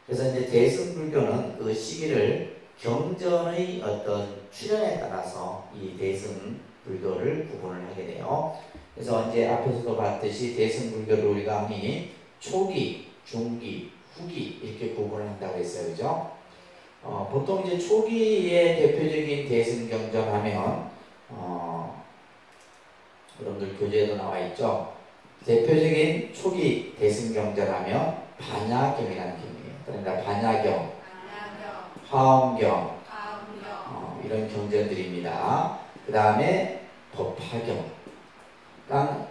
그래서 이제 대승불교는 그 시기를 경전의 어떤 출현에 따라서 이 대승불교를 구분을 하게 돼요. 그래서 이제 앞에서도 봤듯이 대승불교를 우리가 흔히 초기, 중기, 후기 이렇게 구분을 한다고 했어요. 그죠? 보통 이제 초기의 대표적인 대승경전 하면 여러분들 교재에도 나와 있죠. 대표적인 초기 대승경전 하면 반야경이라는 경이에요. 그러니까 반야경, 화엄경, 이런 경전들입니다. 그 다음에 법화경. 그러니까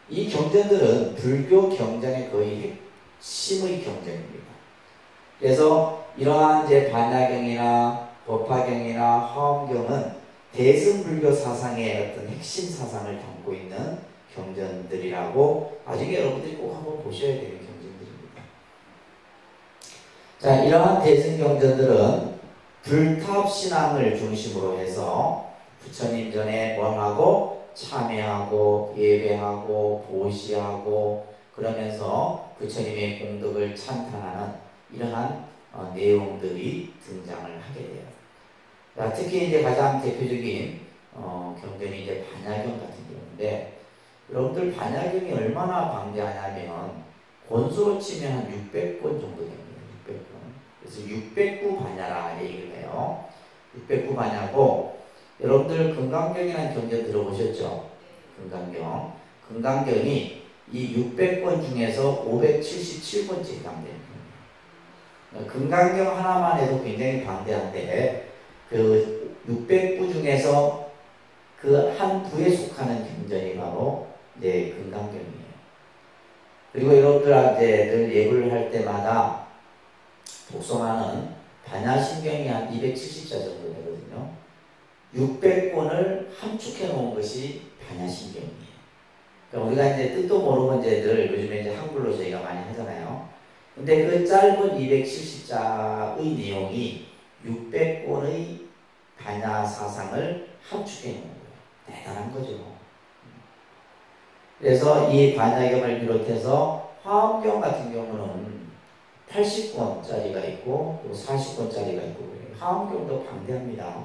이 경전들은 불교 경전의 거의 핵심의 경전입니다. 그래서 이러한 이제 반야경이나 법화경이나 화엄경은 대승불교 사상의 어떤 핵심 사상을 담고 있는 경전들이라고 나중에 여러분들이 꼭 한번 보셔야 되는 경전들입니다. 자, 이러한 대승경전들은 불탑신앙을 중심으로 해서 부처님 전에 뭐하고 참회하고 예배하고 보시하고 그러면서 부처님의 공덕을 찬탄하는 이러한 내용들이 등장을 하게 돼요. 자, 특히 이제 가장 대표적인 경전이 이제 반야경 같은 경우인데, 여러분들 반야경이 얼마나 방대하냐면 권수로 치면 한 600권 정도 됩니다. 600권. 그래서 609 반야라 얘기를 해요. 609 반야고, 여러분들 금강경이라는 경전 들어보셨죠? 금강경. 금강경이 이 600권 중에서 577번째 해당되는 경이에요. 금강경 하나만 해도 굉장히 방대한데 그 600부 중에서 그 한 부에 속하는 경전이 바로 이제 금강경이에요. 그리고 여러분들한테 늘 예불을 할 때마다 독송하는 반야신경이 한 270자 정도 되거든요. 600권을 함축해 놓은 것이 반야신경이에요. 그러니까 우리가 이제 뜻도 모르고 이제 늘 요즘에 이제 한글로 저희가 많이 하잖아요. 근데 그 짧은 270자의 내용이 600권의 반야 사상을 함축해 놓은 거예요. 대단한 거죠. 그래서 이 반야경을 비롯해서 화엄경 같은 경우는 80권짜리가 있고 또 40권짜리가 있고 그래요. 화엄경도 방대합니다.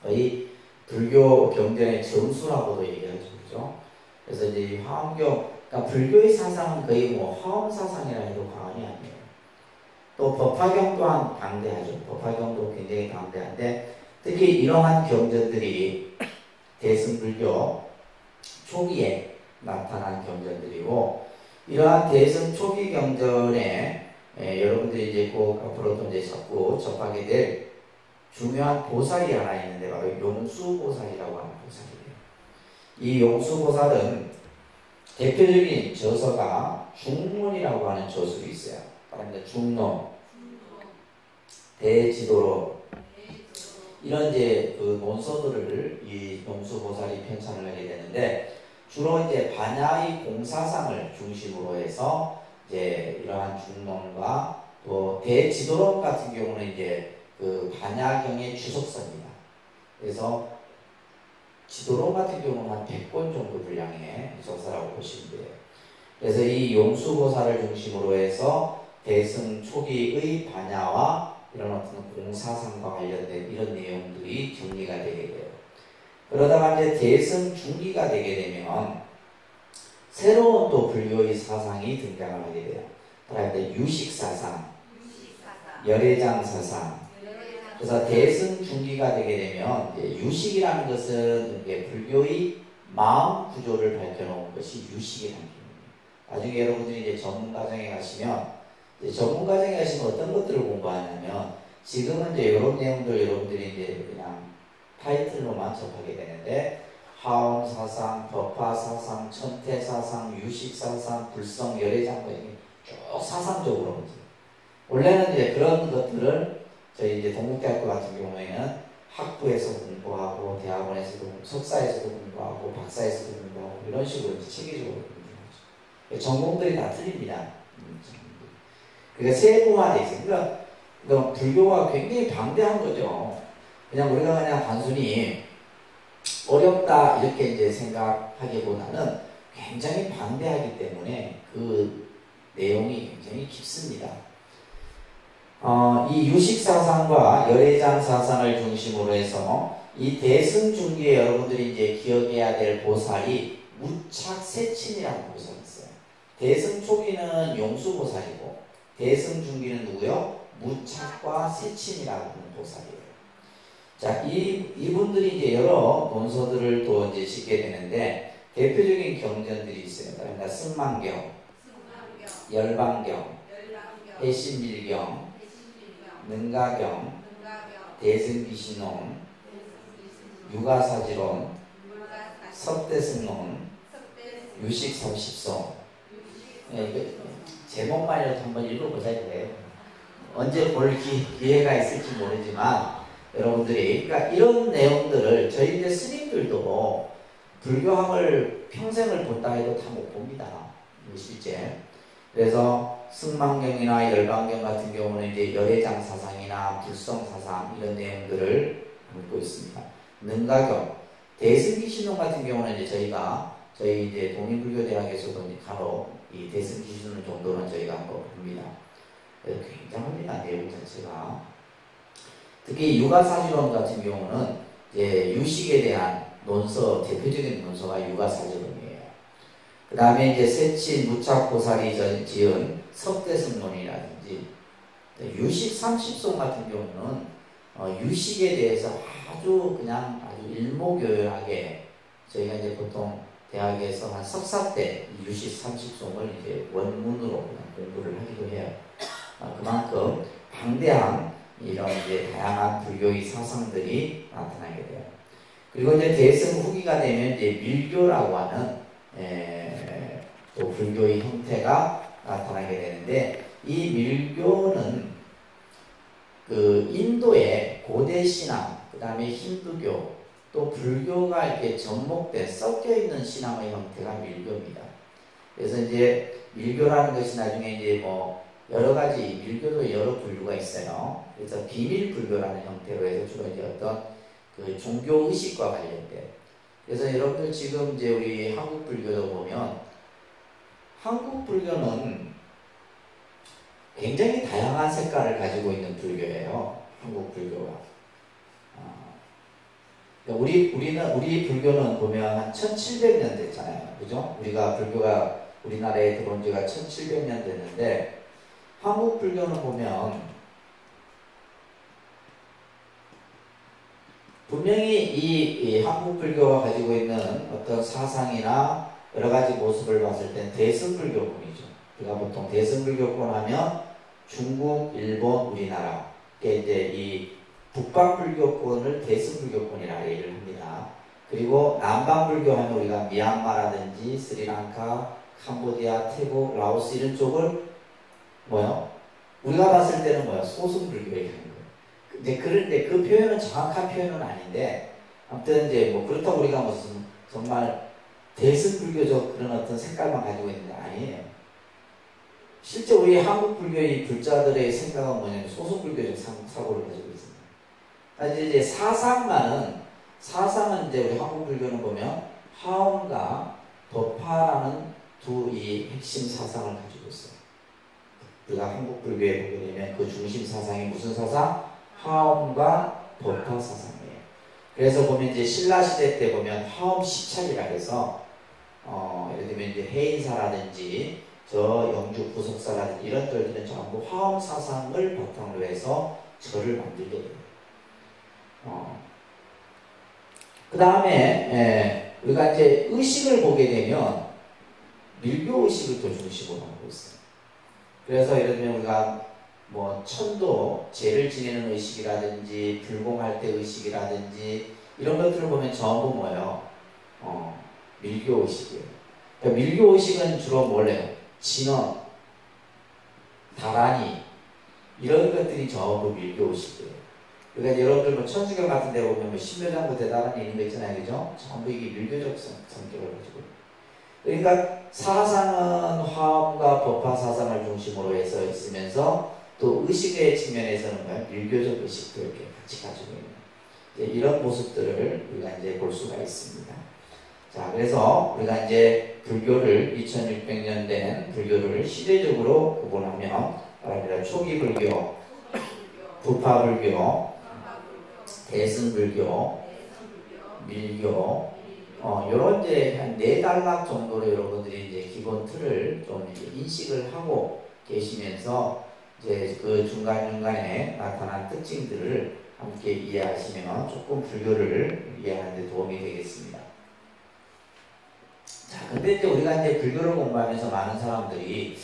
거의 불교 경전의 정수라고도 얘기하죠. 그죠? 그래서 이제 화엄경, 그러니까 불교의 사상은 거의 뭐 화엄 사상이라 해도 과언이 아니에요. 또 법화경 또한 방대하죠. 법화경도 굉장히 방대한데 특히 이러한 경전들이 대승불교 초기에 나타난 경전들이고 이러한 대승 초기 경전에 여러분들이 이제 꼭 앞으로도 이제 자꾸 접하게 될 중요한 보살이 하나 있는데 바로 용수보살이라고 하는 보살이에요. 이 용수보살은 대표적인 저서가 중론이라고 하는 저술이 있어요. 바로 중론, 대지도론 이런 이제 그 논서들을 이 용수보살이 편찬을 하게 되는데 주로 이제 반야의 공사상을 중심으로 해서 이제 이러한 중론과 또 대지도론 같은 경우는 이제 그 반야경의 주석서입니다. 그래서 지도론 같은 경우는 한 100권 정도 분량의 저서라고 보시면 돼요. 그래서 이 용수보살을 중심으로 해서 대승 초기의 반야와 이런 어떤 공사상과 관련된 이런 내용들이 정리가 되게 돼요. 그러다가 이제 대승 중기가 되게 되면 새로운 또 불교의 사상이 등장을 하게 돼요. 그다음에 유식사상, 열애장사상. 그래서 대승 중기가 되게 되면 유식이라는 것은 불교의 마음 구조를 밝혀놓은 것이 유식이라는 겁니다. 나중에 여러분들이 이제 전문과정에 가시면 어떤 것들을 공부하냐면 지금은 이제 이런 내용들 여러분들이 이제 그냥 타이틀로만 접하게 되는데 화엄사상, 법화사상, 천태사상, 유식사상, 불성, 열애장 쭉 사상적으로 보세요. 원래는 이제 그런 것들을 저희 이제 동국대학교 같은 경우에는 학부에서 공부하고 대학원에서도 석사에서도 공부하고 박사에서도 공부하고 이런 식으로 체계적으로 공부하죠. 전공들이 다 틀립니다. 그러니까 세분화되어 있어요. 그러니까 불교가 굉장히 방대한 거죠. 그냥 우리가 그냥 단순히 어렵다 이렇게 이제 생각하기보다는 굉장히 방대하기 때문에 그 내용이 굉장히 깊습니다. 이 유식사상과 열애장사상을 중심으로 해서 이 대승중기에 여러분들이 이제 기억해야 될 보살이 무착세친이라는 보살이 있어요. 대승초기는 용수보살이고 대승중기는 누구요? 무착과 세친이라고 하는 보살이에요. 자, 이분들이 이제 여러 논서들을 또 이제 짓게 되는데 대표적인 경전들이 있어요. 그러니까 승만경, 열방경, 해신밀경, 능가경, 대승기신론, 유가사지론, 석대승론, 유식삼십송. 제목만이라도 한번 읽어보자 이거예요. 언제 볼 기회가 있을지 모르지만 여러분들이 그러니까 이런 내용들을 저희 이제 스님들도 불교학을 평생을 본다 해도 다 못 봅니다. 실제. 그래서 승만경이나 열방경 같은 경우는 이제 열애장 사상이나 불성 사상 이런 내용들을 담고 있습니다. 능가경, 대승기신론 같은 경우는 이제 저희 이제 동인불교대학에서도 이제 간혹 이 대승기신론 정도는 저희가 한번 봅니다. 굉장합니다. 내용 자체가. 특히 유가사지론 같은 경우는 이제 유식에 대한 논서, 대표적인 논서가 유가사지론이에요. 그 다음에 이제 세친 무착보살이 지은 석대승론이라든지 유식 30송 같은 경우는 유식에 대해서 아주 일목요연하게 저희가 이제 보통 대학에서 한 석사 때 유식 30송을 이제 원문으로 그냥 공부를 하기도 해요. 그만큼 방대한 이런 이제 다양한 불교의 사상들이 나타나게 돼요. 그리고 이제 대승 후기가 되면 이제 밀교라고 하는 또 불교의 형태가 나타나게 되는데 이 밀교는 그 인도의 고대 신앙, 그 다음에 힌두교, 또 불교가 이렇게 접목돼 섞여 있는 신앙의 형태가 밀교입니다. 그래서 이제 밀교라는 것이 나중에 이제 뭐 여러 가지 밀교도 여러 분류가 있어요. 그래서 비밀 불교라는 형태로 해서 주로 이제 어떤 그 종교 의식과 관련된. 그래서 여러분들 지금 이제 우리 한국 불교도 보면 한국 불교는 굉장히 다양한 색깔을 가지고 있는 불교예요. 한국 불교가. 우리 불교는 보면 한 1700년 됐잖아요. 그죠? 우리가 불교가 우리나라에 들어온 지가 1700년 됐는데, 한국 불교는 보면 분명히 이 한국 불교가 가지고 있는 어떤 사상이나 여러 가지 모습을 봤을 땐 대승불교권이죠. 우리가 보통 대승불교권 하면 중국, 일본, 우리나라, 이제 이 북방불교권을 대승불교권이라 얘기를 합니다. 그리고 남방불교 하면 우리가 미얀마라든지 스리랑카, 캄보디아, 태국, 라오스 이런 쪽을 뭐요? 우리가 봤을 때는 뭐요? 소승불교 얘기하는 거예요. 이제 그런데 그 표현은 정확한 표현은 아닌데, 아무튼 이제 뭐 그렇다고 우리가 무슨 정말 대승불교적 그런 어떤 색깔만 가지고 있는 게 아니에요. 실제 우리 한국 불교의 불자들의 생각은 뭐냐면 소승불교적 사고를 가지고 있습니다. 이제 사상은 이제 우리 한국 불교는 보면 화엄과 법화라는 두 이 핵심 사상을 가지고 있어요. 우리가 한국 불교에 보게 되면 그 중심 사상이 무슨 사상? 화엄과 법화 사상이에요. 그래서 보면 이제 신라 시대 때 보면 화엄 시찰이라 해서 예를 들면 이제 해인사라든지 저 영주 구석사라든지 이런 절들은 전부 화엄 사상을 바탕으로 해서 절을 만들게 됩니다. 그 다음에 우리가 이제 의식을 보게 되면 밀교 의식을 또 중심으로 하고 있어요. 그래서 예를 들면 우리가 뭐 천도, 제를 지내는 의식이라든지 불공할 때 의식이라든지 이런 것들을 보면 전부 뭐예요? 밀교 의식이에요. 그러니까 밀교 의식은 주로 뭐래요? 진원, 다란이 이런 것들이 전부 밀교 의식이에요. 그러니까 여러분들 뭐 천주교 같은 데 보면 뭐 신묘장구 대다란이 있는 거 있잖아요. 그죠? 전부 이게 밀교적 성격을 가지고 있어요. 그러니까 사상은 화엄과 법화 사상을 중심으로 해서 있으면서 또 의식의 측면에서는 뭐야? 밀교적 의식도 이렇게 같이 가지고 있는 이런 모습들을 우리가 이제 볼 수가 있습니다. 자, 그래서 우리가 이제 불교를 2600년 된 불교를 시대적으로 구분하면 초기 불교, 부파불교, 대승불교, 밀교, 요런 이제 한 4단락 정도로 여러분들이 이제 기본 틀을 좀 이제 인식을 하고 계시면서 이제 그 중간중간에 나타난 특징들을 함께 이해하시면 조금 불교를 이해하는 데 도움이 되겠습니다. 자, 근데 이제 우리가 이제 불교를 공부하면서 많은 사람들이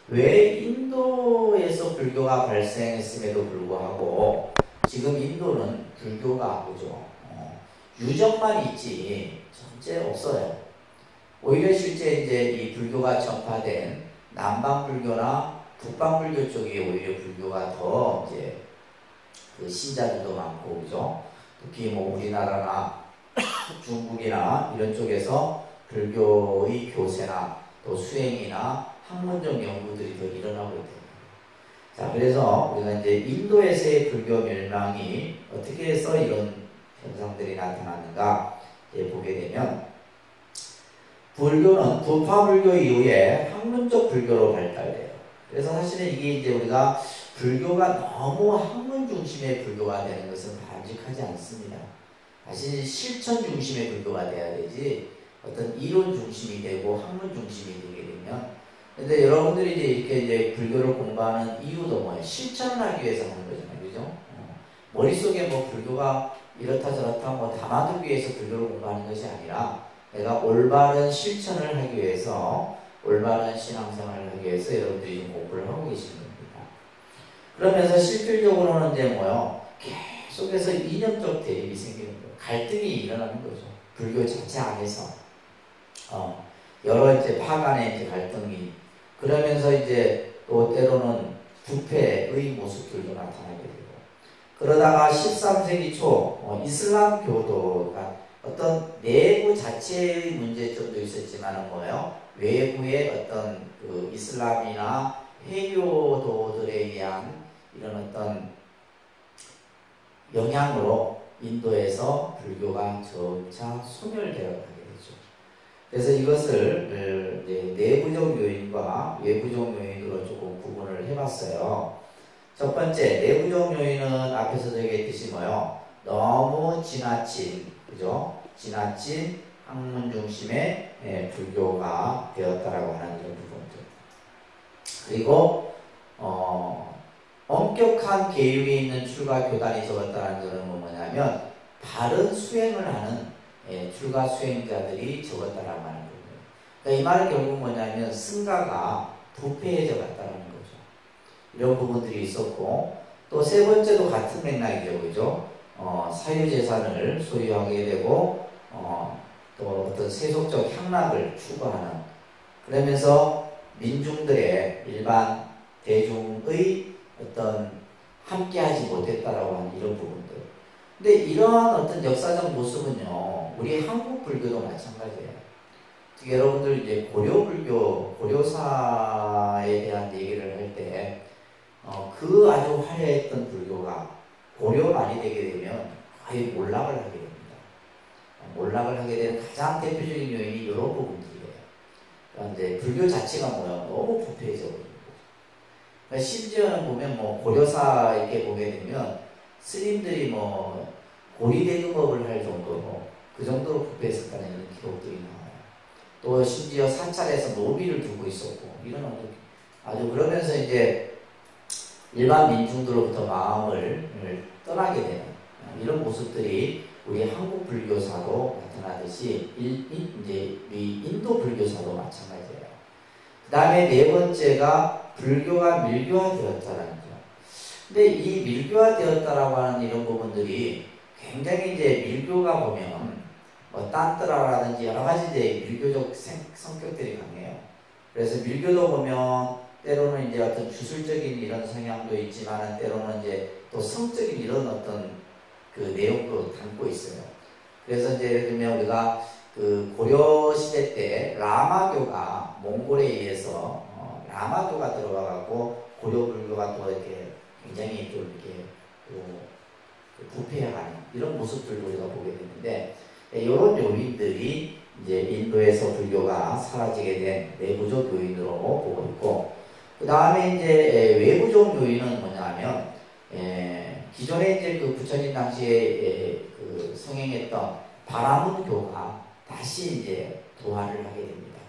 왜 인도에서 불교가 발생했음에도 불구하고 지금 인도는 불교가 그죠? 유적만 있지 전체 없어요. 오히려 실제 이제 이 불교가 전파된 남방불교나 북방불교 쪽이 오히려 불교가 더 이제 그 신자들도 많고 그죠? 특히 뭐 우리나라나 중국이나 이런 쪽에서 불교의 교세나 또 수행이나 학문적 연구들이 더 일어나고 있대요. 자, 그래서 우리가 이제 인도에서의 불교 멸망이 어떻게 해서 이런 현상들이 나타나는가 보게 되면 불교는 부파불교 이후에 학문적 불교로 발달돼요. 그래서 사실은 이게 이제 우리가 불교가 너무 학문 중심의 불교가 되는 것은 바람직하지 않습니다. 사실 실천 중심의 불교가 돼야 되지 어떤 이론 중심이 되고 학문 중심이 되게 되면 근데 여러분들이 이제 이렇게 이제 불교를 공부하는 이유도 뭐예요? 실천을 하기 위해서 하는 거잖아요. 그죠? 머릿속에 뭐 불교가 이렇다 저렇다 뭐 담아두기 위해서 불교를 공부하는 것이 아니라 내가 올바른 실천을 하기 위해서 올바른 신앙생활을 하기 위해서 여러분들이 지금 공부를 하고 계시는 겁니다. 그러면서 실질적으로는 이제 뭐요? 계속해서 이념적 대립이 생기는 거예요. 갈등이 일어나는 거죠. 불교 자체 안에서 여러 이제 파간의 이제 갈등이 그러면서 이제 또 때로는 부패의 모습들도 나타나게 되고 그러다가 13세기 초 이슬람 교도가 어떤 내부 자체의 문제점도 있었지만은 뭐예요? 외부의 어떤 그 이슬람이나 회교도들에 의한 이런 어떤 영향으로 인도에서 불교가 점차 소멸되어 가게 되죠. 그래서 이것을 내부적 요인과 외부적 요인으로 조금 구분을 해봤어요. 첫 번째, 내부적 요인은 앞에서도 얘기했듯이 뭐요? 너무 지나친, 그죠? 지나친 학문 중심의 불교가 되었다라고 하는 이런 부분들. 그리고 엄격한 계율이 있는 출가 교단이 적었다는 것은 뭐냐면 바른 수행을 하는 출가 수행자들이 적었다라고 하는 거예요. 그러니까 이 말은 결국 뭐냐면 승가가 부패해져 갔다는 거죠. 이런 부분들이 있었고, 또 세 번째도 같은 맥락이죠, 그죠? 사유재산을 소유하게 되고, 또 어떤 세속적 향락을 추구하는, 그러면서 민중들의 일반 대중의 어떤 함께하지 못했다라고 하는 이런 부분들. 근데 이러한 어떤 역사적 모습은요, 우리 한국 불교도 마찬가지예요. 특히 여러분들 이제 고려불교, 고려사에 대한 얘기를 할 때, 그 아주 화려했던 불교가 고려 말이 되게 되면 거의 몰락을 하게 됩니다. 몰락을 하게 되는 가장 대표적인 요인이 이런 부분들이에요. 그러니까 이제 불교 자체가 뭐야? 너무 부패해져 버리는 거죠. 그러니까 심지어는 보면 뭐 고려사 이렇게 보게 되면 스님들이 뭐 고리대금업을 할 정도로 그 정도로 부패했었다는 이런 기록들이 나와요. 또 심지어 사찰에서 노비를 두고 있었고 이런 아주 그러면서 이제 일반 민중들로부터 마음을 떠나게 되는 이런 모습들이 우리 한국 불교사도 나타나듯이 이제 이 인도 불교사도 마찬가지예요. 그 다음에 네 번째가 불교가 밀교화되었다라는 거. 근데 이 밀교화되었다라고 하는 이런 부분들이 굉장히 이제 밀교가 보면 뭐 딴뜨라라든지 여러 가지 이제 밀교적 성격들이 강해요. 그래서 밀교도 보면 때로는 이제 어떤 주술적인 이런 성향도 있지만 때로는 이제 또 성적인 이런 어떤 그 내용도 담고 있어요. 그래서 이제 예를 들면 우리가 그 고려 시대 때 라마교가 몽골에 의해서 라마교가 들어와 갖고 고려 불교가 또 이렇게 굉장히 좀 이렇게 부패해가는 이런 모습들을 우리가 보게 되는데 이런 요인들이 이제 인도에서 불교가 사라지게 된 내부적 요인으로 보고 있고, 그 다음에 이제 외부적 요인은 뭐냐면 기존에 이제 그 부처님 당시에 그 성행했던 바라문교가 다시 이제 도화를 하게 됩니다.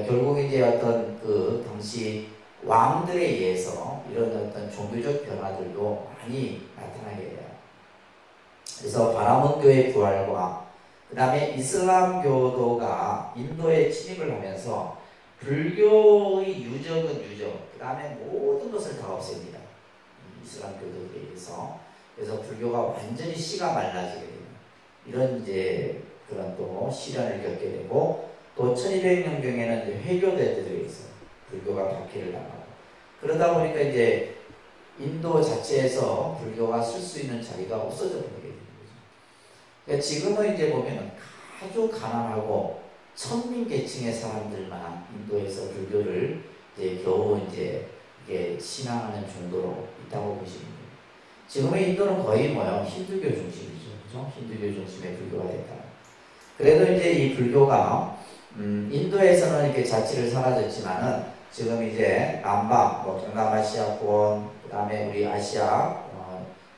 결국 이제 어떤 그 당시 왕들에 의해서 이런 어떤 종교적 변화들도 많이 나타나게 돼요. 그래서 바라문교의 부활과 그 다음에 이슬람교도가 인도에 침입을 하면서 불교의 유적은 유적, 그 다음에 모든 것을 다 없앱니다. 이슬람 교도에 의해서. 그래서 불교가 완전히 씨가 말라지게 되는 이런 이제 그런 또 시련을 겪게 되고, 또 1200년경에는 이제 회교대들에 의해서 불교가 박해를 당하고, 그러다 보니까 이제 인도 자체에서 불교가 쓸 수 있는 자리가 없어져 버리게 되는 거죠. 그러니까 지금은 이제 보면 아주 가난하고 천민 계층의 사람들만 인도에서 불교를 이제 겨우 이제 이게 신앙하는 정도로 있다고 보시면 돼요. 지금의 인도는 거의 뭐요? 힌두교 중심이죠. 그죠? 힌두교 중심의 불교가 됐다. 그래도 이제 이 불교가 인도에서는 이렇게 자취를 사라졌지만은 지금 이제 남방, 뭐 동남아시아권, 그 다음에 우리 아시아,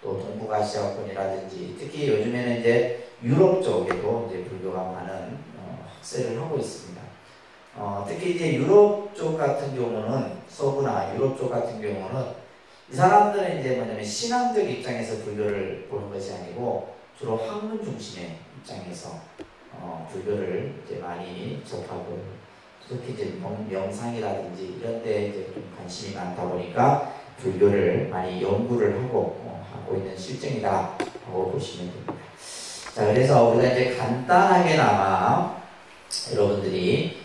또 동북아시아권이라든지 특히 요즘에는 이제 유럽 쪽에도 이제 불교가 많은 확산을 하고 있습니다. 특히 이제 유럽 쪽 같은 경우는 서구나 유럽 쪽 같은 경우는 이 사람들은 이제 뭐냐면 신앙적 입장에서 불교를 보는 것이 아니고 주로 학문 중심의 입장에서 불교를 이제 많이 접하고, 특히 이제 명상이라든지 이런 데 이제 좀 관심이 많다 보니까 불교를 많이 연구를 하고 있는 실정이다라고 보시면 됩니다. 자, 그래서 우리가 이제 간단하게나마 여러분들이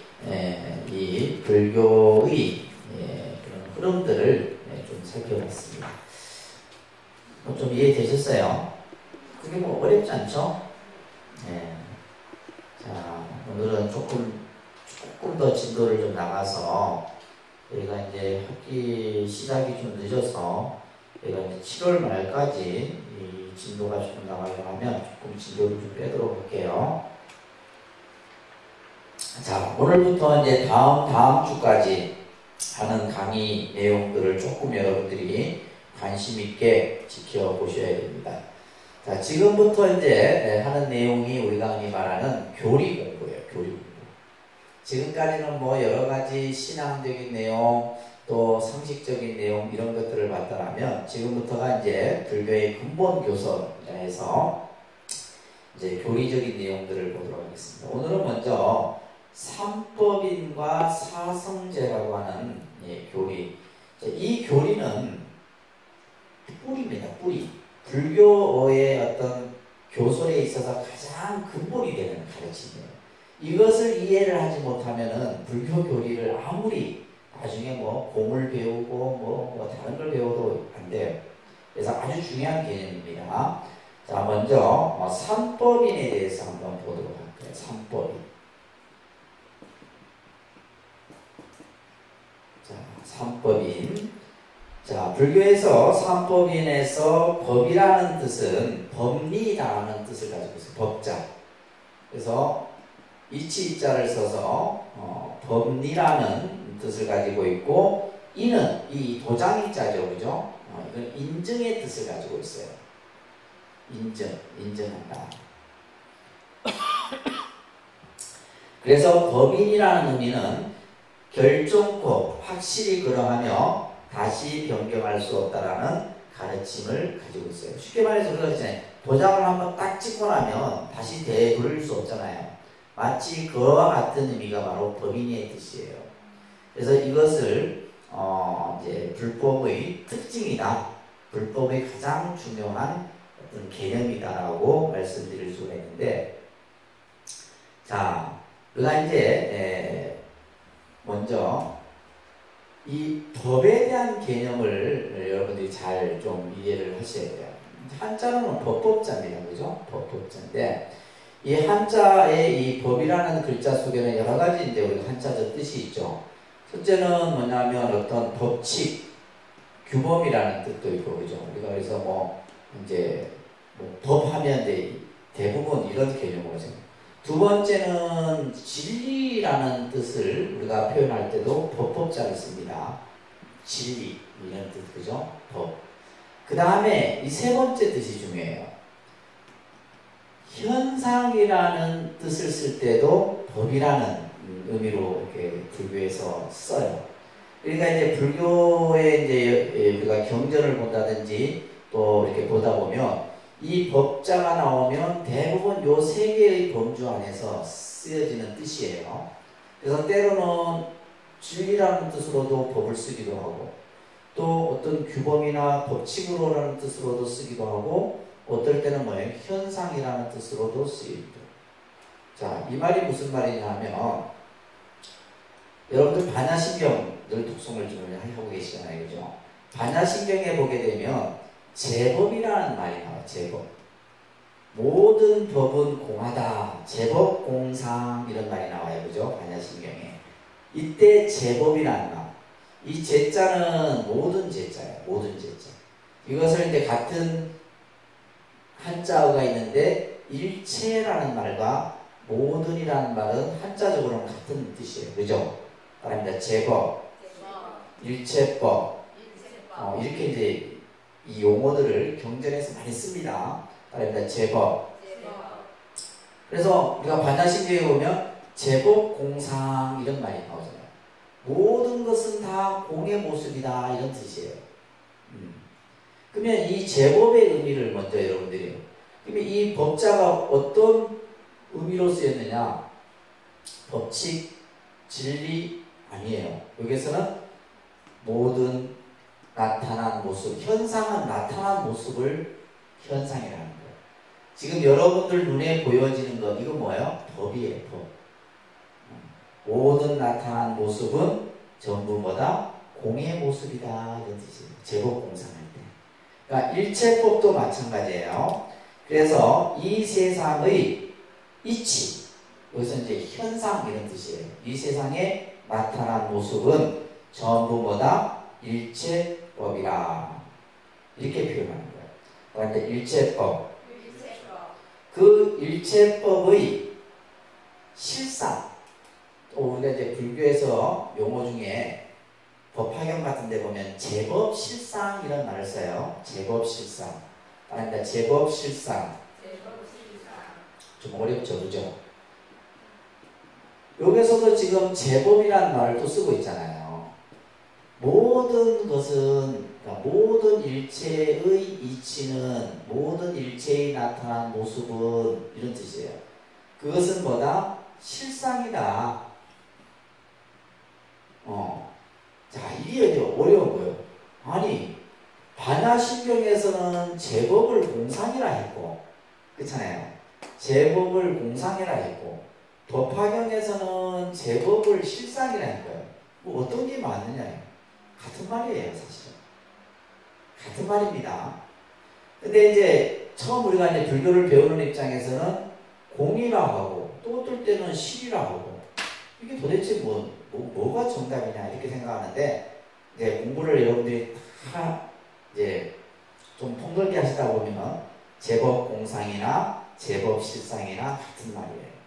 이 불교의 그런 흐름들을 좀 살펴봤습니다. 좀 이해되셨어요? 그게 뭐 어렵지 않죠? 네. 자, 오늘은 조금 더 진도를 좀 나가서 저희가 이제 학기 시작이 좀 늦어서 저희가 이제 7월 말까지 이 진도가 조금 나가려고 하면 조금 진도를 좀 빼도록 할게요. 자, 오늘부터 이제 다음 주까지 하는 강의 내용들을 조금 여러분들이 관심 있게 지켜보셔야 됩니다. 자, 지금부터 이제 하는 내용이 우리가 흔히 말하는 교리 공부예요. 교리 공부. 지금까지는 뭐 여러 가지 신앙적인 내용, 또 상식적인 내용 이런 것들을 봤다면 지금부터가 이제 불교의 근본 교서에서 이제 교리적인 내용들을 보도록 하겠습니다. 오늘은 먼저 삼법인과 사성제라고 하는 교리. 이 교리는 뿌리입니다. 뿌리. 불교의 어떤 교설에 있어서 가장 근본이 되는 가르침이에요. 이것을 이해를 하지 못하면은 불교 교리를 아무리 나중에 뭐 공을 배우고 뭐 다른 걸 배워도 안 돼요. 그래서 아주 중요한 개념입니다. 자, 먼저 삼법인에 대해서 한번 보도록 할게요. 삼법인. 자, 삼법인. 자, 불교에서 삼법인에서 법이라는 뜻은 법리라는 뜻을 가지고 있어요. 법자. 그래서 이치자를 써서 법리라는 뜻을 가지고 있고, 이는 이 도장이자죠, 그죠? 이건 인증의 뜻을 가지고 있어요. 인증한다. 그래서 법인이라는 의미는 결정코 확실히 그러하며 다시 변경할 수 없다라는 가르침을 가지고 있어요. 쉽게 말해서 우리가 있잖아요. 도장을 한번 딱 찍고 나면 다시 되돌릴 수 없잖아요. 마치 그와 같은 의미가 바로 법인의 뜻이에요. 그래서 이것을 이제 불법의 특징이다. 불법의 가장 중요한 어떤 개념이다라고 말씀드릴 수가 있는데, 자, 우리가 이제 먼저 이 법에 대한 개념을 여러분들이 잘 좀 이해를 하셔야 돼요. 한자로는 법법자입니다. 그죠? 법법자인데, 이 한자의 이 법이라는 글자 속에는 여러 가지 이제 우리 한자적 뜻이 있죠. 첫째는 뭐냐면 어떤 법칙, 규범이라는 뜻도 있고, 그죠? 우리가 그래서 뭐 이제 뭐 법하면 대부분 이런 개념으로 생각해요. 두 번째는 진리라는 뜻을 우리가 표현할 때도 법법자를 씁니다. 진리, 이런 뜻, 그죠? 법. 그 다음에 이 세 번째 뜻이 중요해요. 현상이라는 뜻을 쓸 때도 법이라는 의미로 이렇게 불교에서 써요. 그러니까 이제 불교에 이제 우리가 경전을 본다든지 또 이렇게 보다 보면 이 법자가 나오면 대부분 요 세 개의 범주 안에서 쓰여지는 뜻이에요. 그래서 때로는 진리라는 뜻으로도 법을 쓰기도 하고, 또 어떤 규범이나 법칙으로라는 뜻으로도 쓰기도 하고, 어떨 때는 뭐예요? 현상이라는 뜻으로도 쓰입니다. 자, 이 말이 무슨 말이냐면, 여러분들 반야신경들 독송을 좀 하고 계시잖아요. 그죠? 반야신경에 보게 되면 제법이라는 말이 나와요. 제법. 모든 법은 공하다. 제법 공상 이런 말이 나와요. 그죠? 반야신경에. 이때 제법이라는 말. 이 제자는 모든 제자예요. 모든 제자. 이것을 이제 같은 한자어가 있는데 일체라는 말과 모든이라는 말은 한자적으로는 같은 뜻이에요. 그죠? 말합니다. 제법, 일체법. 이렇게 이제 이 용어들을 경전에서 많이 씁니다. 말합니다. 제법. 그래서 우리가 반야신경에 보면 제법 공상 이런 말이 나오잖아요. 모든 것은 다 공의 모습이다 이런 뜻이에요. 그러면 이 제법의 의미를 먼저 여러분들이, 그러면 이 법자가 어떤 의미로 쓰였느냐? 법칙, 진리 아니에요. 여기서는 모든 나타난 모습, 현상은 나타난 모습을 현상이라는 거예요. 지금 여러분들 눈에 보여지는 것, 이거 뭐예요? 법이에요. 법. 모든 나타난 모습은 전부 뭐다? 공의 모습이다 이런 뜻이에요. 제법 공상할 때. 그러니까 일체법도 마찬가지예요. 그래서 이 세상의 이치, 여기서 이제 현상 이런 뜻이에요. 이 세상에 나타난 모습은 전부 뭐다? 일체법이라. 이렇게 표현하는 거예요. 그러니까 일체법. 그 일체법의 실상. 또 우리가 이제 불교에서 용어 중에 법화경 같은 데 보면 제법 실상 이런 말을 써요. 제법 실상. 그러니까 제법 실상. 좀 어렵죠, 그죠? 여기서도 지금 제법이라는 말을 또 쓰고 있잖아요. 모든 것은, 그러니까 모든 일체의 이치는, 모든 일체에 나타난 모습은 이런 뜻이에요. 그것은 뭐다? 실상이다. 자, 이게 이제 어려운 거예요. 아니, 반야신경에서는 제법을 공상이라 했고, 그렇잖아요. 제법을 공상이라 했고, 법화경에서는 제법을 실상이라 했고요. 뭐 어떤 게 맞느냐? 같은 말이에요, 사실은. 같은 말입니다. 근데 이제 처음 우리가 이제 불교를 배우는 입장에서는 공이라 하고, 또 어떨 때는 실이라 하고, 이게 도대체 뭐가 정답이냐 이렇게 생각하는데, 이제 공부를 여러분들이 다 이제 좀 통돌게 하시다 보면 제법 공상이나 제법 실상이나 같은 말이에요.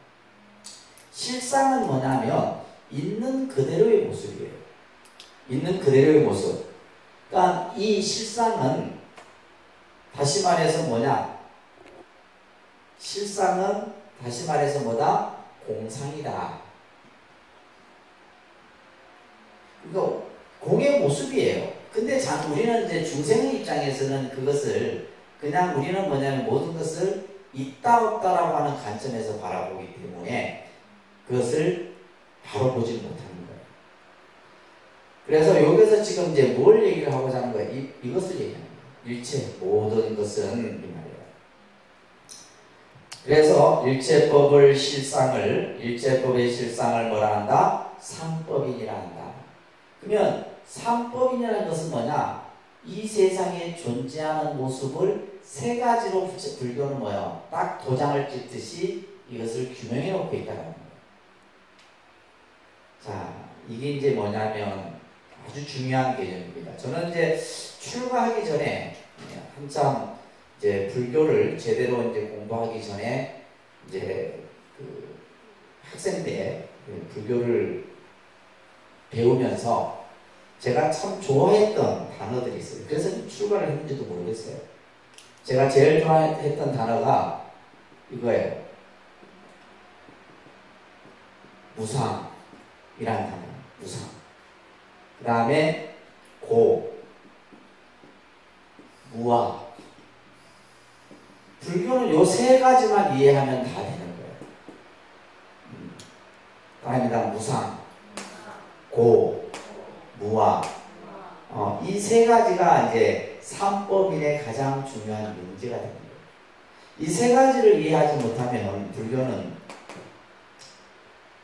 실상은 뭐냐면 있는 그대로의 모습이에요. 있는 그대로의 모습. 그러니까 이 실상은 다시 말해서 뭐냐? 실상은 다시 말해서 뭐다? 공상이다. 그러니까 공의 모습이에요. 근데 우리는 이제 중생의 입장에서는 그것을 그냥 우리는 뭐냐면 모든 것을 있다 없다라고 하는 관점에서 바라보기 때문에 그것을 바로 보지 못하는 거예요. 그래서 여기서 지금 이제 뭘 얘기를 하고자 하는 거예요? 이것을 얘기하는 거예요. 일체 모든 것은 이 말이에요. 그래서 일체법의 실상을 뭐라 한다? 삼법이니라 한다. 그러면 삼법이라는 것은 뭐냐? 이 세상에 존재하는 모습을 세 가지로 불교는 뭐예요? 딱 도장을 찍듯이 이것을 규명해 놓고 있다는 거예요. 자, 이게 이제 뭐냐면 아주 중요한 개념입니다. 저는 이제 출가하기 전에 한참 이제 불교를 제대로 이제 공부하기 전에 이제 그 학생 때 불교를 배우면서 제가 참 좋아했던 단어들이 있어요. 그래서 출가를 했는지도 모르겠어요. 제가 제일 좋아했던 단어가 이거예요. 무상이라는 단어. 무상. 그 다음에 무아. 불교는 요 세 가지만 이해하면 다 되는 거예요. 다음이다. 무상, 무아. 이 세 가지가 이제 삼법인의 가장 중요한 문제가 됩니다. 이 세 가지를 이해하지 못하면 불교는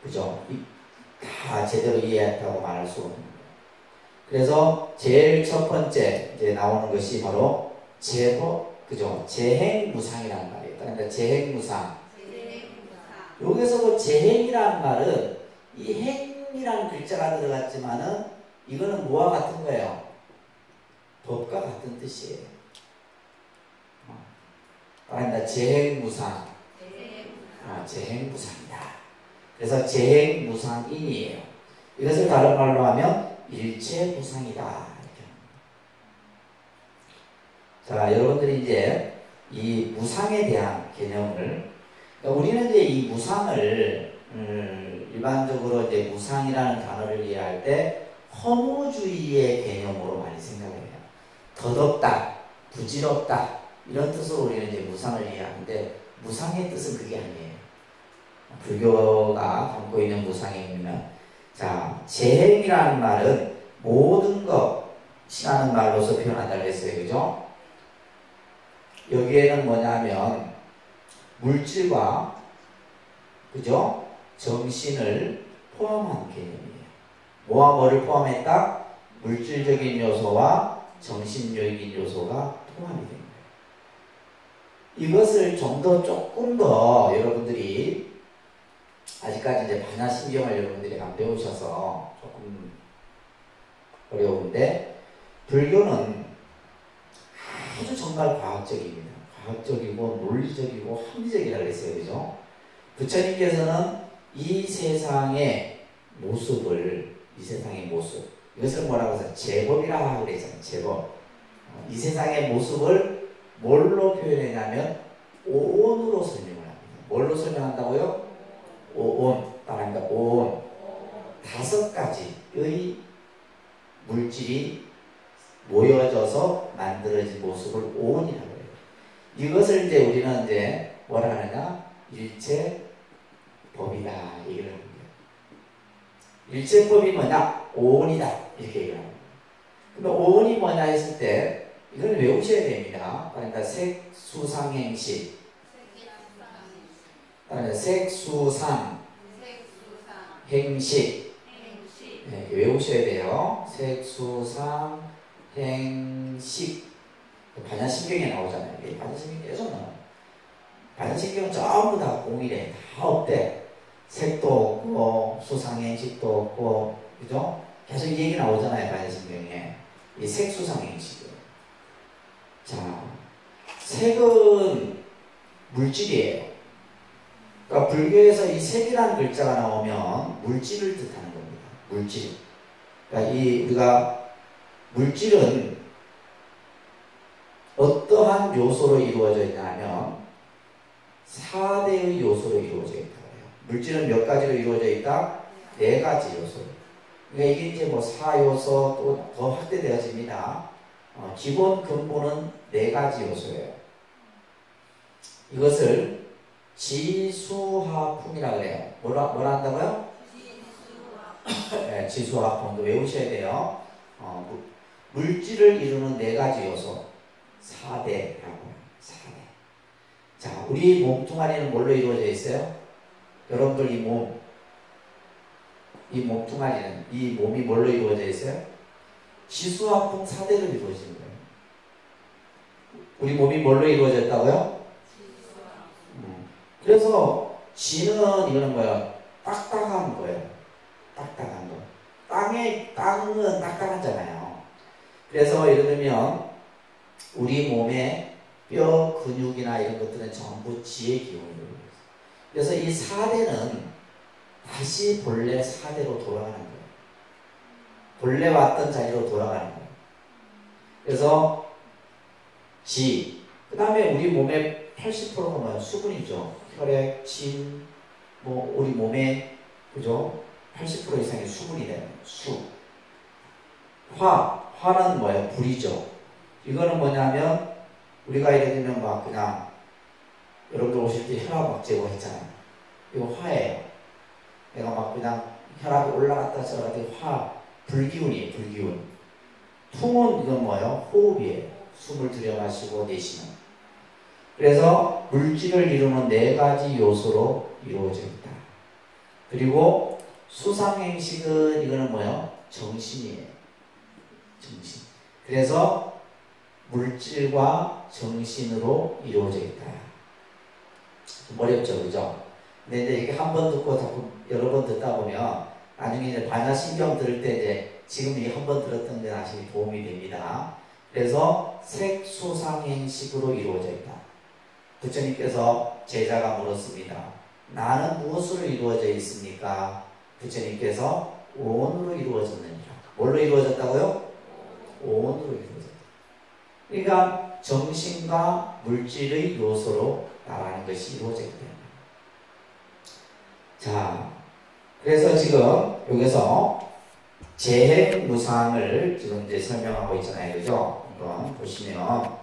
그죠? 다 제대로 이해했다고 말할 수 없는 거예요. 그래서 제일 첫 번째 이제 나오는 것이 바로 제법, 그죠? 재행무상이라는 말이에요. 그러니까 재행무상. 여기서 재행이라는 말은 이 행이라는 글자가 들어갔지만은 이거는 뭐와 같은 거예요? 법과 같은 뜻이에요. 그러니까 재행무상. 재행무상이다. 그래서 재행무상인이에요. 이것을 다른 말로 하면 일체무상이다. 자, 여러분들이 이제 이 무상에 대한 개념을, 그러니까 우리는 이제 이 무상을 일반적으로 이제 무상이라는 단어를 이해할 때 허무주의의 개념으로 많이 생각을 해요. 덧없다, 부질없다 이런 뜻으로 우리는 이제 무상을 이해하는데 무상의 뜻은 그게 아니에요. 불교가 담고 있는 무상이면, 자, 재행이라는 말은 모든 것이라는 말로서 표현한다고 했어요. 그죠? 여기에는 뭐냐면 물질과 그죠? 정신을 포함한 개념이에요. 뭐와 뭐를 포함했다? 물질적인 요소와 정신적인 요소가 포함이 됩니다. 이것을 좀 더 조금 더 여러분들이 아직까지 이제 반야신경을 여러분들이 안 배우셔서 조금 어려운데, 불교는 아주 정말 과학적입니다. 과학적이고 논리적이고 합리적이라고 했어요. 그죠? 부처님께서는 이 세상의 모습을, 이 세상의 모습, 이것을 뭐라고 해서 제법이라고 그랬잖아요. 제법. 이 세상의 모습을 뭘로 표현했냐면 오온으로 설명을 합니다. 뭘로 설명한다고요? 오온. 따라합니다. 오온. 5가지의 물질이 모여져서 만들어진 모습을 오온이라고 해요. 이것을 이제 우리는 이제 뭐라 하느냐? 일체법이다. 얘기를 합니다. 일체법이 뭐냐? 오온이다. 이렇게 얘기를 합니다. 그러면 오온이 뭐냐 했을 때, 이걸 외우셔야 됩니다. 그러니까 색수상행식. 색수상 행식. 네, 외우셔야 돼요. 색수상 행식. 반야신경에 나오잖아요. 반야신경 계속 나와요. 반야신경은 전부 다 공이래. 다 없대. 색도 없고 수상행식도 없고, 그죠? 계속 이 얘기 나오잖아요. 반야신경에. 이 색수상행식이에요. 자, 색은 물질이에요. 그러니까 불교에서 이 색이라는 글자가 나오면 물질을 뜻하는 겁니다. 물질. 그러니까 우리가 물질은 어떠한 요소로 이루어져 있냐면 4대의 요소로 이루어져 있다고 해요. 물질은 몇 가지로 이루어져 있다? 4가지 요소. 그러니까 이게 이제 뭐 4요소 또 더 확대되어집니다. 기본 근본은 4가지 요소예요. 이것을 지수화풍이라고 해요. 뭐라 한다고요? 네, 지수화풍도 외우셔야 돼요. 물질을 이루는 4가지 요소. 4대라고 해요. 4대. 자, 우리 몸뚱아리는 뭘로 이루어져 있어요? 여러분들 이 몸뚱아리는, 이 몸이 뭘로 이루어져 있어요? 지수화풍 4대로 이루어진 거예요. 우리 몸이 뭘로 이루어졌다고요? 그래서 지는 이거는 뭐예요? 딱딱한 거예요. 딱딱한 거. 땅은 딱딱하잖아요. 그래서 예를 들면 우리 몸에 뼈, 근육이나 이런 것들은 전부 지의 기운으로 있어요. 그래서 이 4대는 다시 본래 4대로 돌아가는 거예요. 본래 왔던 자리로 돌아가는 거예요. 그래서 지, 그 다음에 우리 몸의 80%가 뭐예요? 수분이죠. 혈액, 침, 뭐 우리 몸에 그죠? 80% 이상의 수분이 돼요. 수. 화는 뭐예요? 불이죠. 이거는 뭐냐면 우리가 예를 들면 막 그냥 여러분들 오실 때 혈압 막 제거했잖아요. 이거 화예요. 내가 막 그냥 혈압이 올라갔다 저갔다 불기운이에요. 불기운. 풍은 이건 뭐예요? 호흡이에요. 숨을 들여 마시고 내쉬는. 그래서 물질을 이루는 4가지 요소로 이루어져 있다. 그리고 수상행식은 이거는 뭐예요? 정신이에요. 정신. 그래서 물질과 정신으로 이루어져 있다. 좀 어렵죠, 그죠? 근데 이제 이렇게 한 번 듣고 자꾸 여러 번 듣다 보면 나중에 이제 반야신경 들을 때 이제 지금 이 한 번 들었던 게 나중에 도움이 됩니다. 그래서 색수상행식으로 이루어져 있다. 부처님께서 제자가 물었습니다. 나는 무엇으로 이루어져 있습니까? 부처님께서 오온으로 이루어졌느니라. 뭘로 이루어졌다고요? 오온으로 이루어졌다. 그러니까 정신과 물질의 요소로 나가는 것이 이루어져 있다. 자, 그래서 지금 여기서 재행무상을 지금 이제 설명하고 있잖아요. 그죠? 한번 보시면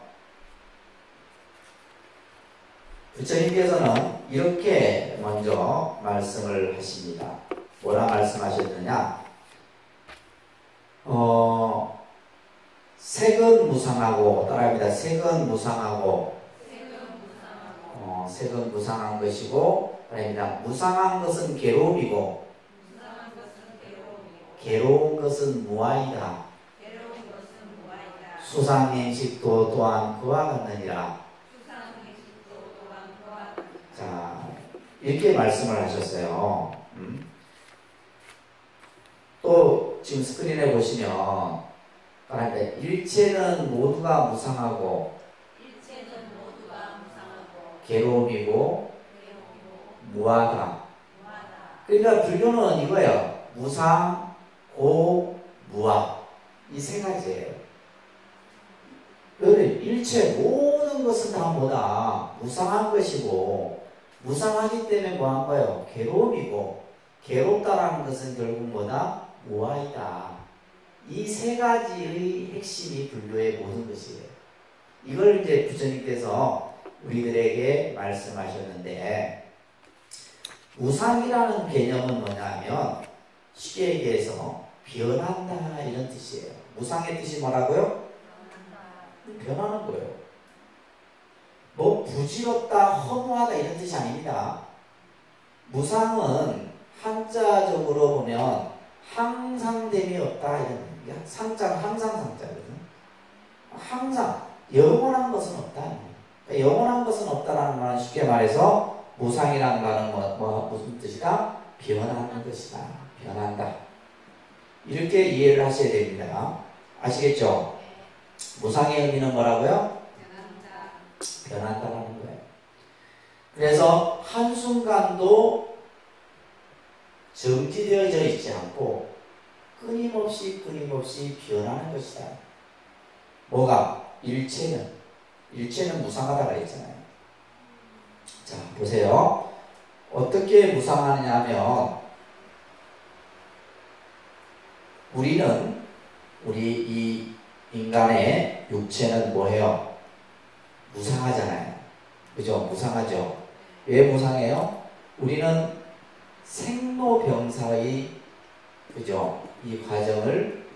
부처님께서는 이렇게 먼저 말씀을 하십니다. 뭐라 말씀하셨느냐? 색은 무상하고, 따라합니다. 색은 무상하고, 색은 무상한 것이고, 따라합니다. 무상한 것은 괴로움이고, 괴로운 것은 무아이다. 수상행식도 또한 그와 같느니라. 자, 이렇게 말씀을 하셨어요. 또 지금 스크린에 보시면 일체는 모두가 무상하고 괴로움이고 무하다. 그러니까 불교는 이거예요. 무상, 고, 무하. 이 세 가지예요. 일체 모든 것은 다 뭐다? 무상한 것이고, 무상하기 때문에 뭐한 거예요? 괴로움이고, 괴롭다라는 것은 결국 뭐다? 무아이다. 이 세 가지의 핵심이 불교의 모든 것이에요. 이걸 이제 부처님께서 우리들에게 말씀하셨는데, 무상이라는 개념은 뭐냐면 쉽게 얘기해서 변한다 이런 뜻이에요. 무상의 뜻이 뭐라고요? 변하는 거예요. 뭐 부질없다, 허무하다 이런 뜻이 아닙니다. 무상은 한자적으로 보면 항상됨이 없다 이런 뜻이에요. 상자는 항상 상자거든요. 항상 영원한 것은 없다. 그러니까 영원한 것은 없다라는 말은 쉽게 말해서 무상이라는 말은 무슨 뜻이다? 변하는 것이다. 변한다. 이렇게 이해를 하셔야 됩니다. 아시겠죠? 무상의 의미는 뭐라고요? 변한다라는 거예요. 그래서 한순간도 정지되어져 있지 않고 끊임없이 변하는 것이다. 뭐가? 일체는 무상하다 그랬잖아요. 자, 보세요. 어떻게 무상하느냐 하면 우리 이 인간의 육체는 뭐예요? 무상하잖아요. 그죠? 무상하죠. 왜 무상해요? 우리는 생로병사의 그죠? 이 과정을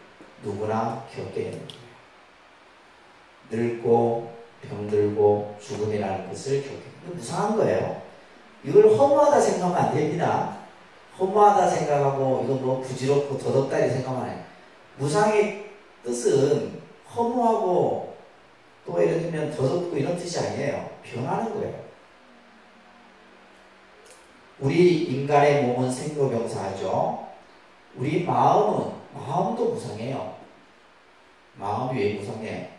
누구나 겪게 됩니다. 늙고 병들고 죽음이라는 것을 겪게 됩니다. 무상한 거예요. 이걸 허무하다 생각하면 안 됩니다. 허무하다 생각하고 이거 뭐 부질없고 더덥다 이렇게 생각하면 안 해요. 무상의 뜻은 허무하고 또 예를 들면 더덥고 이런 뜻이 아니에요. 변하는 거예요. 우리 인간의 몸은 생로병사하죠. 우리 마음도 무상해요. 마음이 왜 무상해?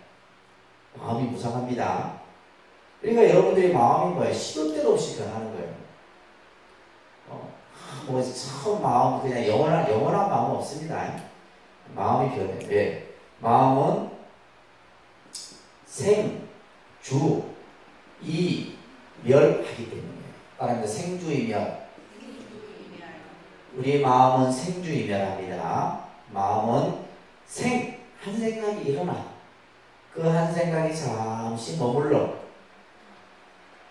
마음이 무상합니다. 그러니까 여러분들의 마음이 뭐예요? 시도 때도 없이 변하는 거예요. 처음 마음 그냥 영원한 마음은 없습니다. 마음이 변해. 왜? 마음은 생, 주, 이, 멸하기 때문에. 따라서 생주이멸. 우리 마음은 생주이멸합니다. 마음은 한 생각이 일어나. 그 한 생각이 잠시 머물러.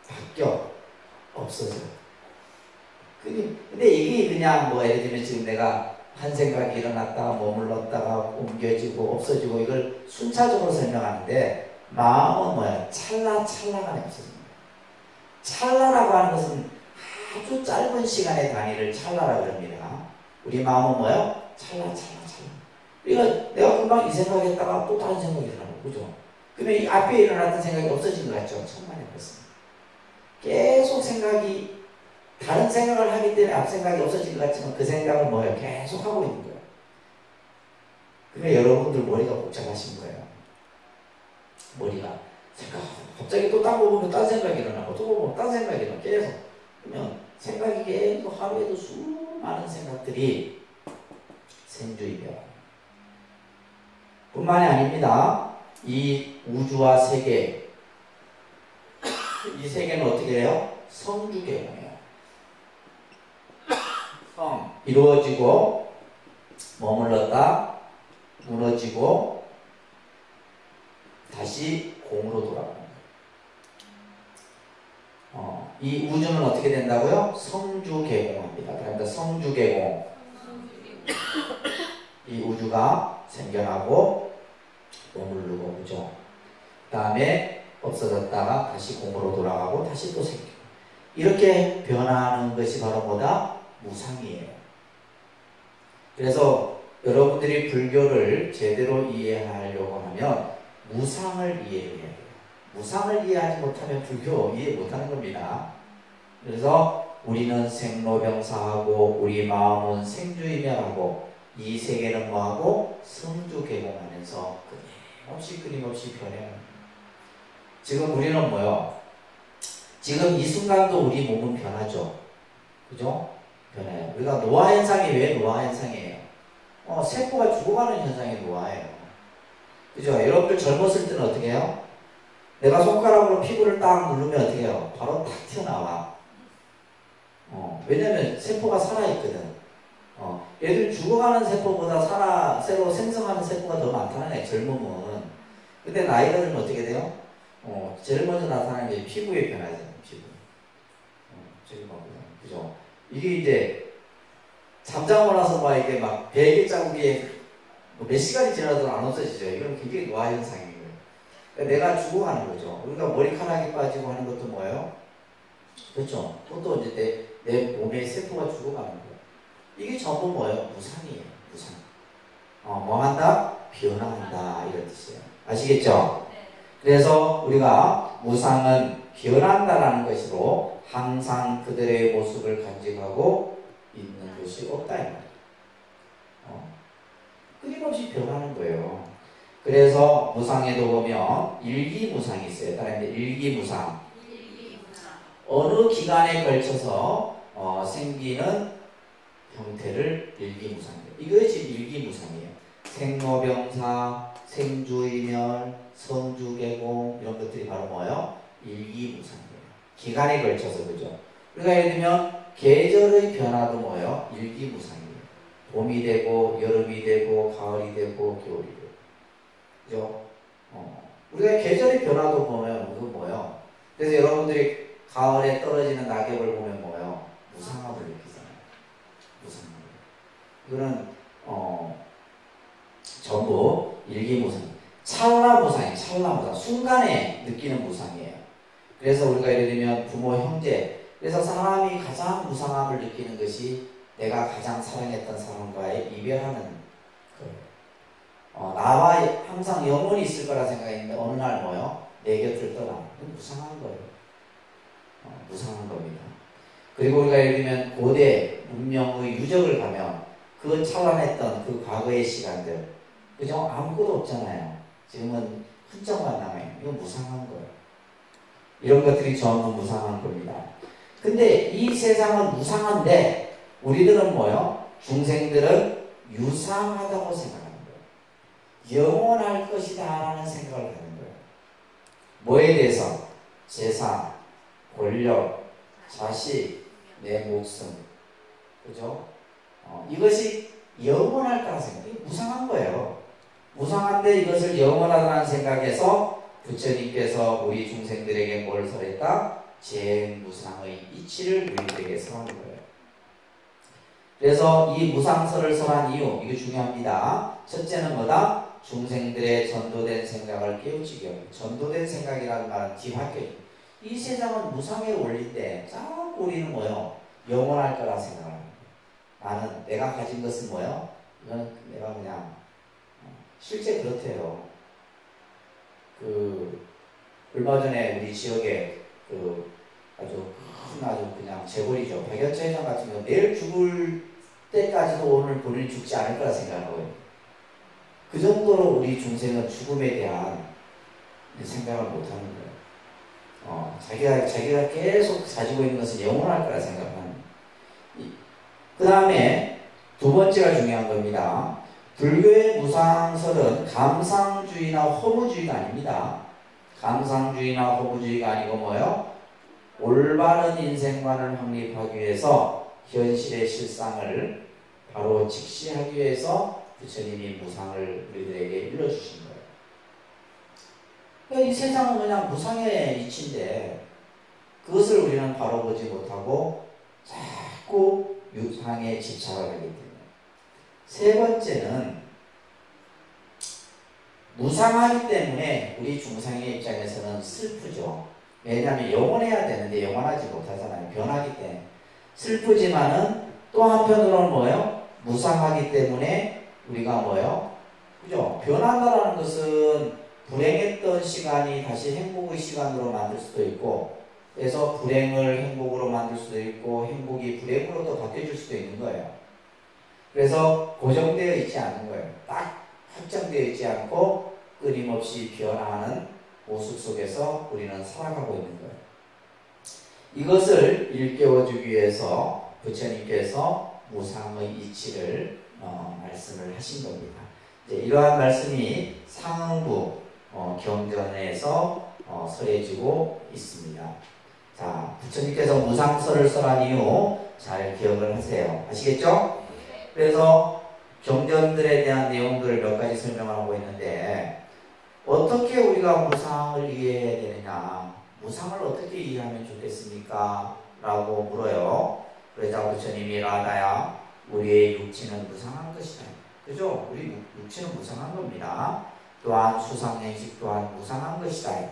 바뀌어. 없어져. 근데 이게 그냥 예를 들면 지금 내가 한 생각이 일어났다가 머물렀다가 옮겨지고 없어지고 이걸 순차적으로 설명하는데 마음은 뭐야? 찰나간에 없어집니다. 찰나라고 하는 것은 아주 짧은 시간의 단위를 찰나라고 합니다. 우리 마음은 뭐예요? 찰나. 그러니까 내가 금방 이 생각했다가 또 다른 생각이 일어나고 그죠? 그러면 이 앞에 일어났던 생각이 없어진 것 같죠? 천만에 그렇습니다. 계속 다른 생각을 하기 때문에 앞 생각이 없어진 것 같지만 그 생각을 뭐예요? 계속 하고 있는 거예요. 그러니까 여러분들 머리가 복잡하신 거예요. 머리가 갑자기 또 딴 거 보면 딴 생각이 일어나고 또 보면 딴 생각이 일어나고 계속 그러면 생각이 계속 하루에도 수많은 생각들이 생주이며 뿐만이 아닙니다. 이 우주와 세계 이 세계는 어떻게 해요? 성주계예요. 이루어지고 머물렀다 무너지고 다시 공으로 돌아가는 거예요. 이 우주는 어떻게 된다고요? 성주계공합니다. 그러니까 성주계공 이 우주가 생겨나고 머무르고 그죠? 그 다음에 없어졌다가 다시 공으로 돌아가고 다시 또 생기고 이렇게 변하는 것이 바로 뭐다? 무상이에요. 그래서 여러분들이 불교를 제대로 이해하려고 하면 무상을 이해해야 돼요. 무상을 이해하지 못하면 불교 이해 못하는 겁니다. 그래서 우리는 생로병사하고 우리 마음은 생주이멸하고 이 세계는 뭐하고 성주개공하면서 끊임없이 변해요. 지금 우리는 뭐요? 지금 이 순간도 우리 몸은 변하죠. 그죠? 변해요. 우리가 노화 현상이 왜 노화 현상이에요? 세포가 죽어가는 현상이 노화예요. 그죠? 여러분들 젊었을 때는 어떻게 해요? 내가 손가락으로 피부를 딱 누르면 어떻게 해요? 바로 딱 튀어나와. 왜냐면 세포가 살아있거든. 얘들 죽어가는 세포보다 새로 생성하는 세포가 더 많다는 애, 젊음은. 근데 나이가 들면 어떻게 돼요? 제일 먼저 나타나는 게 피부의 변화잖아요, 피부. 저기 봐, 그죠? 이게 이제, 잠자고 나서 막 이게 막 베개 자국이 몇 시간이 지나도 안 없어지죠. 이건 굉장히 노화 현상이에요. 그러니까 내가 죽어가는 거죠. 우리가 머리카락이 빠지고 하는 것도 뭐예요? 그렇죠. 그것도 이제 내 몸의 세포가 죽어가는 거예요. 이게 전부 뭐예요? 무상이에요. 무상. 뭐 한다? 변화한다. 이런 뜻이에요. 아시겠죠? 그래서 우리가 무상은 변한다라는 것으로 항상 그들의 모습을 간직하고 있는 것이 없다. 이 말이에요. 끊임없이 변하는 거예요. 그래서 무상에도 보면 일기무상이 있어요. 따라서 일기무상. 어느 기간에 걸쳐서 생기는 형태를 일기무상이에요. 이것이 일기무상이에요. 생로병사, 생주이멸, 성주개공 이런 것들이 바로 뭐예요? 일기무상이에요. 기간에 걸쳐서 그죠? 우리가 예를 들면 계절의 변화도 뭐예요? 일기무상이에요. 봄이 되고 여름이 되고 가을이 되고 겨울이 되고 그죠? 우리가 계절의 변화도 보면 그거 뭐예요? 그래서 여러분들이 가을에 떨어지는 낙엽을 보면 뭐예요? 무상함을 느끼잖아요. 무상함. 이거는 전부 일기무상. 찰나무상이에요. 찰나무상. 순간에 느끼는 무상이에요. 그래서 우리가 예를 들면 부모, 형제. 그래서 사람이 가장 무상함을 느끼는 것이 내가 가장 사랑했던 사람과의 이별하는 거예요. 나와 항상 영원히 있을 거라 생각했는데 어느 날 뭐요? 내 곁을 떠나. 이건 무상한 거예요. 무상한 겁니다. 그리고 우리가 예를 들면 고대 문명의 유적을 가면 그 찬란했던 그 과거의 시간들 그죠? 아무것도 없잖아요. 지금은 흔적만 남아요. 이건 무상한 거예요. 이런 것들이 전부 무상한 겁니다. 근데 이 세상은 무상한데 우리들은 뭐요? 중생들은 유상하다고 생각하는 거예요. 영원할 것이다 라는 생각을 하는 거예요. 뭐에 대해서? 재산, 권력, 자식, 내 목숨 그죠? 이것이 영원할 거라 생각해요. 이게 무상한 거예요. 무상한데 이것을 영원하다는 생각에서 부처님께서 우리 중생들에게 뭘 설했다? 재무상의 이치를 우리들에게 설한 거예요. 그래서 이 무상설을 설한 이유, 이게 중요합니다. 첫째는 뭐다? 중생들의 전도된 생각을 깨우치기 위해. 전도된 생각이라는 말은 뒤바뀌어요. 이 세상은 무상의 원리인데 자꾸 우리는 뭐요? 영원할 거라 생각합니다. 나는 내가 가진 것은 뭐요? 이건 내가 그냥 실제 그렇대요. 얼마 전에 우리 지역에 아주 그냥 재벌이죠. 백연차 회장 같은 경우 내일 죽을 때까지도 오늘 본인이 죽지 않을 거라 생각하고요. 그 정도로 우리 중생은 죽음에 대한 생각을 못하는 거예요. 자기가 계속 가지고 있는 것은 영원할 거라 생각하는. 그 다음에 두 번째가 중요한 겁니다. 불교의 무상설은 감상주의나 허무주의가 아닙니다. 감상주의나 허무주의가 아니고 뭐예요? 올바른 인생관을 확립하기 위해서 현실의 실상을 바로 직시하기 위해서 부처님이 무상을 우리들에게 일러주신 거예요. 그러니까 이 세상은 그냥 무상의 이치인데 그것을 우리는 바로 보지 못하고 자꾸 유상에 집착을 하기 때문에. 세 번째는 무상하기 때문에 우리 중생의 입장에서는 슬프죠. 왜냐하면 영원해야 되는데 영원하지 못하잖아요. 변하기 때문에. 슬프지만은 또 한편으로는 뭐예요? 무상하기 때문에 우리가 뭐예요? 그죠? 변한다라는 것은 불행했던 시간이 다시 행복의 시간으로 만들 수도 있고, 그래서 불행을 행복으로 만들 수도 있고, 행복이 불행으로 또 바뀌어질 수도 있는 거예요. 그래서 고정되어 있지 않은 거예요. 딱 확정되어 있지 않고 끊임없이 변화하는 모습 속에서 우리는 살아가고 있는 거예요. 이것을 일깨워주기 위해서 부처님께서 무상의 이치를 말씀을 하신 겁니다. 이제 이러한 말씀이 상응부 경전에서 설해지고 있습니다. 자, 부처님께서 무상설을 설한 이유 잘 기억을 하세요. 아시겠죠? 그래서 경전들에 대한 내용들을 몇 가지 설명하고 있는데, 어떻게 우리가 무상을 이해해야 되느냐, 무상을 어떻게 이해하면 좋겠습니까? 라고 물어요. 그러자 부처님이 라다야, 우리의 육체는 무상한 것이다. 그죠? 우리 육체는 무상한 겁니다. 또한 수상행식 또한 무상한 것이다.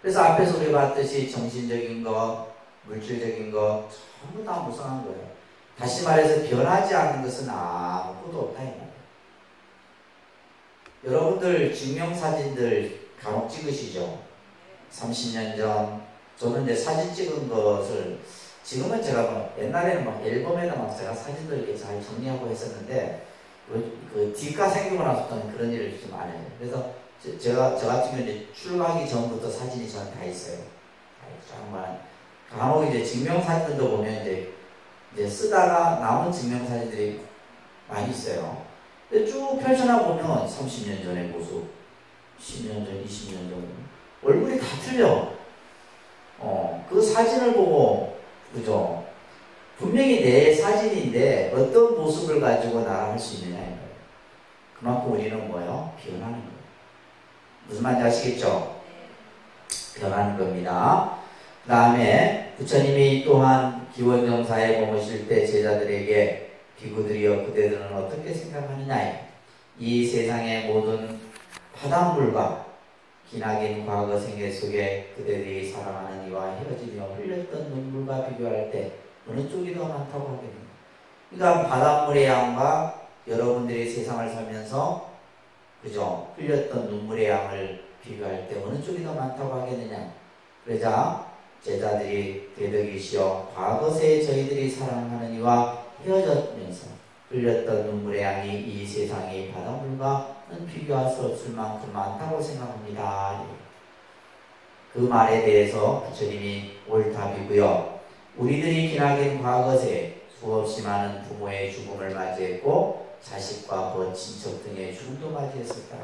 그래서 앞에서 우리 봤듯이 정신적인 것, 물질적인 것 전부 다 무상한 거예요. 다시 말해서 변하지 않는 것은 아무것도 없다 이 말이에요. 여러분들 증명사진들 간혹 찍으시죠? 30년 전 저는 이제 사진 찍은 것을 지금은 제가 막 옛날에는 막 앨범에다 막 제가 사진들 이렇게 잘 정리하고 했었는데 그 뒤가 생기고 나서부터는 그런 일을 좀 안 해요. 그래서 저 같은 경우는 이제 출가하기 전부터 사진이 저는 다 있어요. 정말 간혹 이제 증명사진들도 보면 이제 쓰다가 남은 증명사진들이 많이 있어요. 근데 쭉 펼쳐나 보면 30년 전의 모습, 10년 전, 20년 전 얼굴이 다 틀려. 그 사진을 보고 그죠? 분명히 내 사진인데 어떤 모습을 가지고 나아갈 수 있느냐는 거예요. 그만큼 우리는 뭐예요? 변하는 거예요. 무슨 말인지 아시겠죠? 변하는 겁니다. 그 다음에 부처님이 또한 기원정사에 머무실 때 제자들에게 비구들이여 그대들은 어떻게 생각하느냐, 이 세상의 모든 바닷물과 기나긴 과거 생애 속에 그대들이 사랑하는 이와 헤어지며 흘렸던 눈물과 비교할 때 어느 쪽이 더 많다고 하겠느냐. 그러니까 바닷물의 양과 여러분들이 세상을 살면서 그죠? 흘렸던 눈물의 양을 비교할 때 어느 쪽이 더 많다고 하겠느냐. 그러자 제자들이 대덕이시여 과거세에 저희들이 사랑하는 이와 헤어졌면서 흘렸던 눈물의 양이 이 세상의 바닷물과는 비교할 수 없을 만큼 많다고 생각합니다. 그 말에 대해서 부처님이 옳답이고요. 우리들이 기나긴 과거세 수없이 많은 부모의 죽음을 맞이했고 자식과 뭐 친척 등의 죽음도 맞이했었다.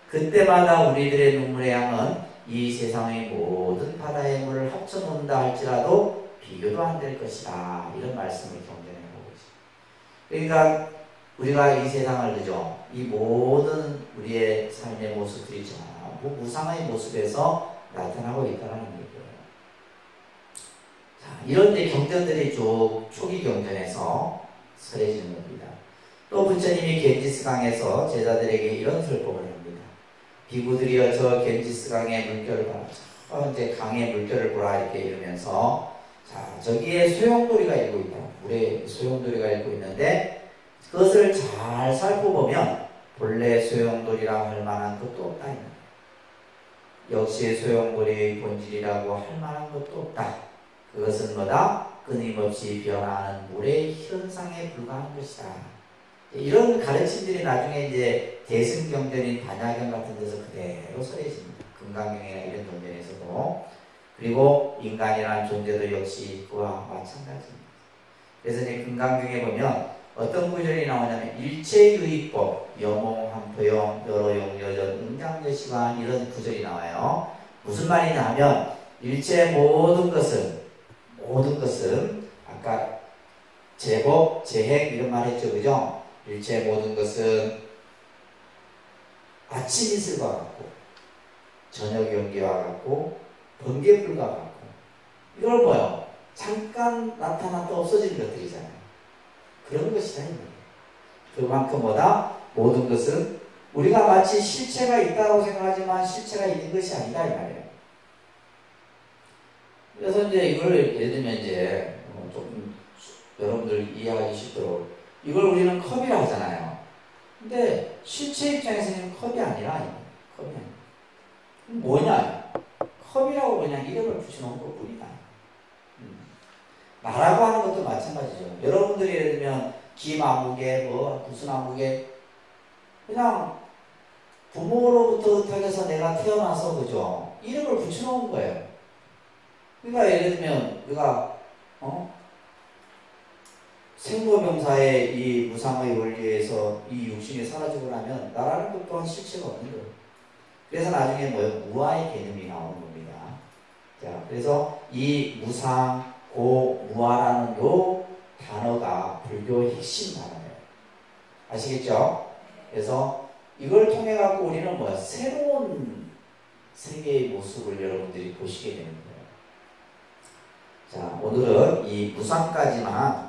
그때마다 우리들의 눈물의 양은 이 세상의 모든 바다의 물을 합쳐놓는다 할지라도 비교도 안 될 것이다. 이런 말씀을 경전해보고 있습니다. 그러니까 우리가 이 세상을 그죠? 이 모든 우리의 삶의 모습들이 전부 무상의 모습에서 나타나고 있다는 얘기예요. 자, 이런 경전들이 쭉 초기 경전에서 설해지는 겁니다. 또 부처님이 겐지스강에서 제자들에게 이런 설법을 합니다. 비구들이여 저 겐지스강의 물결을 봐라. 이제 강의 물결을 보라 이렇게 이러면서 자, 저기에 소용돌이가 있고 있다. 물에 소용돌이가 있고 있는데 그것을 잘 살펴보면 본래 소용돌이라 할 만한 것도 없다. 역시 소용돌이의 본질이라고 할 만한 것도 없다. 그것은 뭐다? 끊임없이 변화하는 물의 현상에 불과한 것이다. 이런 가르침들이 나중에 이제 대승경전인 반야경 같은 데서 그대로 설해집니다. 금강경이나 이런 경전에서도. 그리고 인간이라는 존재도 역시 그와 마찬가지입니다. 그래서 이제 금강경에 보면 어떤 구절이 나오냐면 일체유의법, 여몽한포용, 여로용, 여전, 응장여시관 이런 구절이 나와요. 무슨 말이냐 하면 일체 모든 것은 아까 제법, 제핵 이런 말 했죠. 그죠? 일체 모든 것은 아침 이슬과 같고 저녁 연기와 같고 번개불과 같고 이걸 뭐요? 잠깐 나타났다 없어지는 것들이잖아요. 그런 것이다. 그만큼 뭐다? 모든 것은 우리가 마치 실체가 있다고 생각하지만 실체가 있는 것이 아니다 이 말이에요. 그래서 이제 이걸 예를 들면 이제 조금 여러분들 이해하기 쉽도록 이걸 우리는 컵이라 하잖아요. 근데 실체 입장에서는 컵이 아니라 컴이야. 뭐냐? 컴이라고 그냥 이름을 붙여놓은 것 뿐이다. 나라고 하는 것도 마찬가지죠. 여러분들이 예를 들면 김아무개 뭐 무슨 아무개 그냥 부모로부터 흩어져서 내가 태어나서 그죠? 이름을 붙여놓은 거예요. 그러니까 예를 들면 우리가 생로병사의 이 무상의 원리에서 이 육신이 사라지고 나면 나라는 것 또한 실체가 없는 거예요. 그래서 나중에 뭐예요? 무아의 개념이 나오는 겁니다. 자, 그래서 이 무상, 고, 무아라는 요 단어가 불교의 핵심 단어예요. 아시겠죠? 그래서 이걸 통해 갖고 우리는 뭐야? 새로운 세계의 모습을 여러분들이 보시게 되는 거예요. 자, 오늘은 이 무상까지만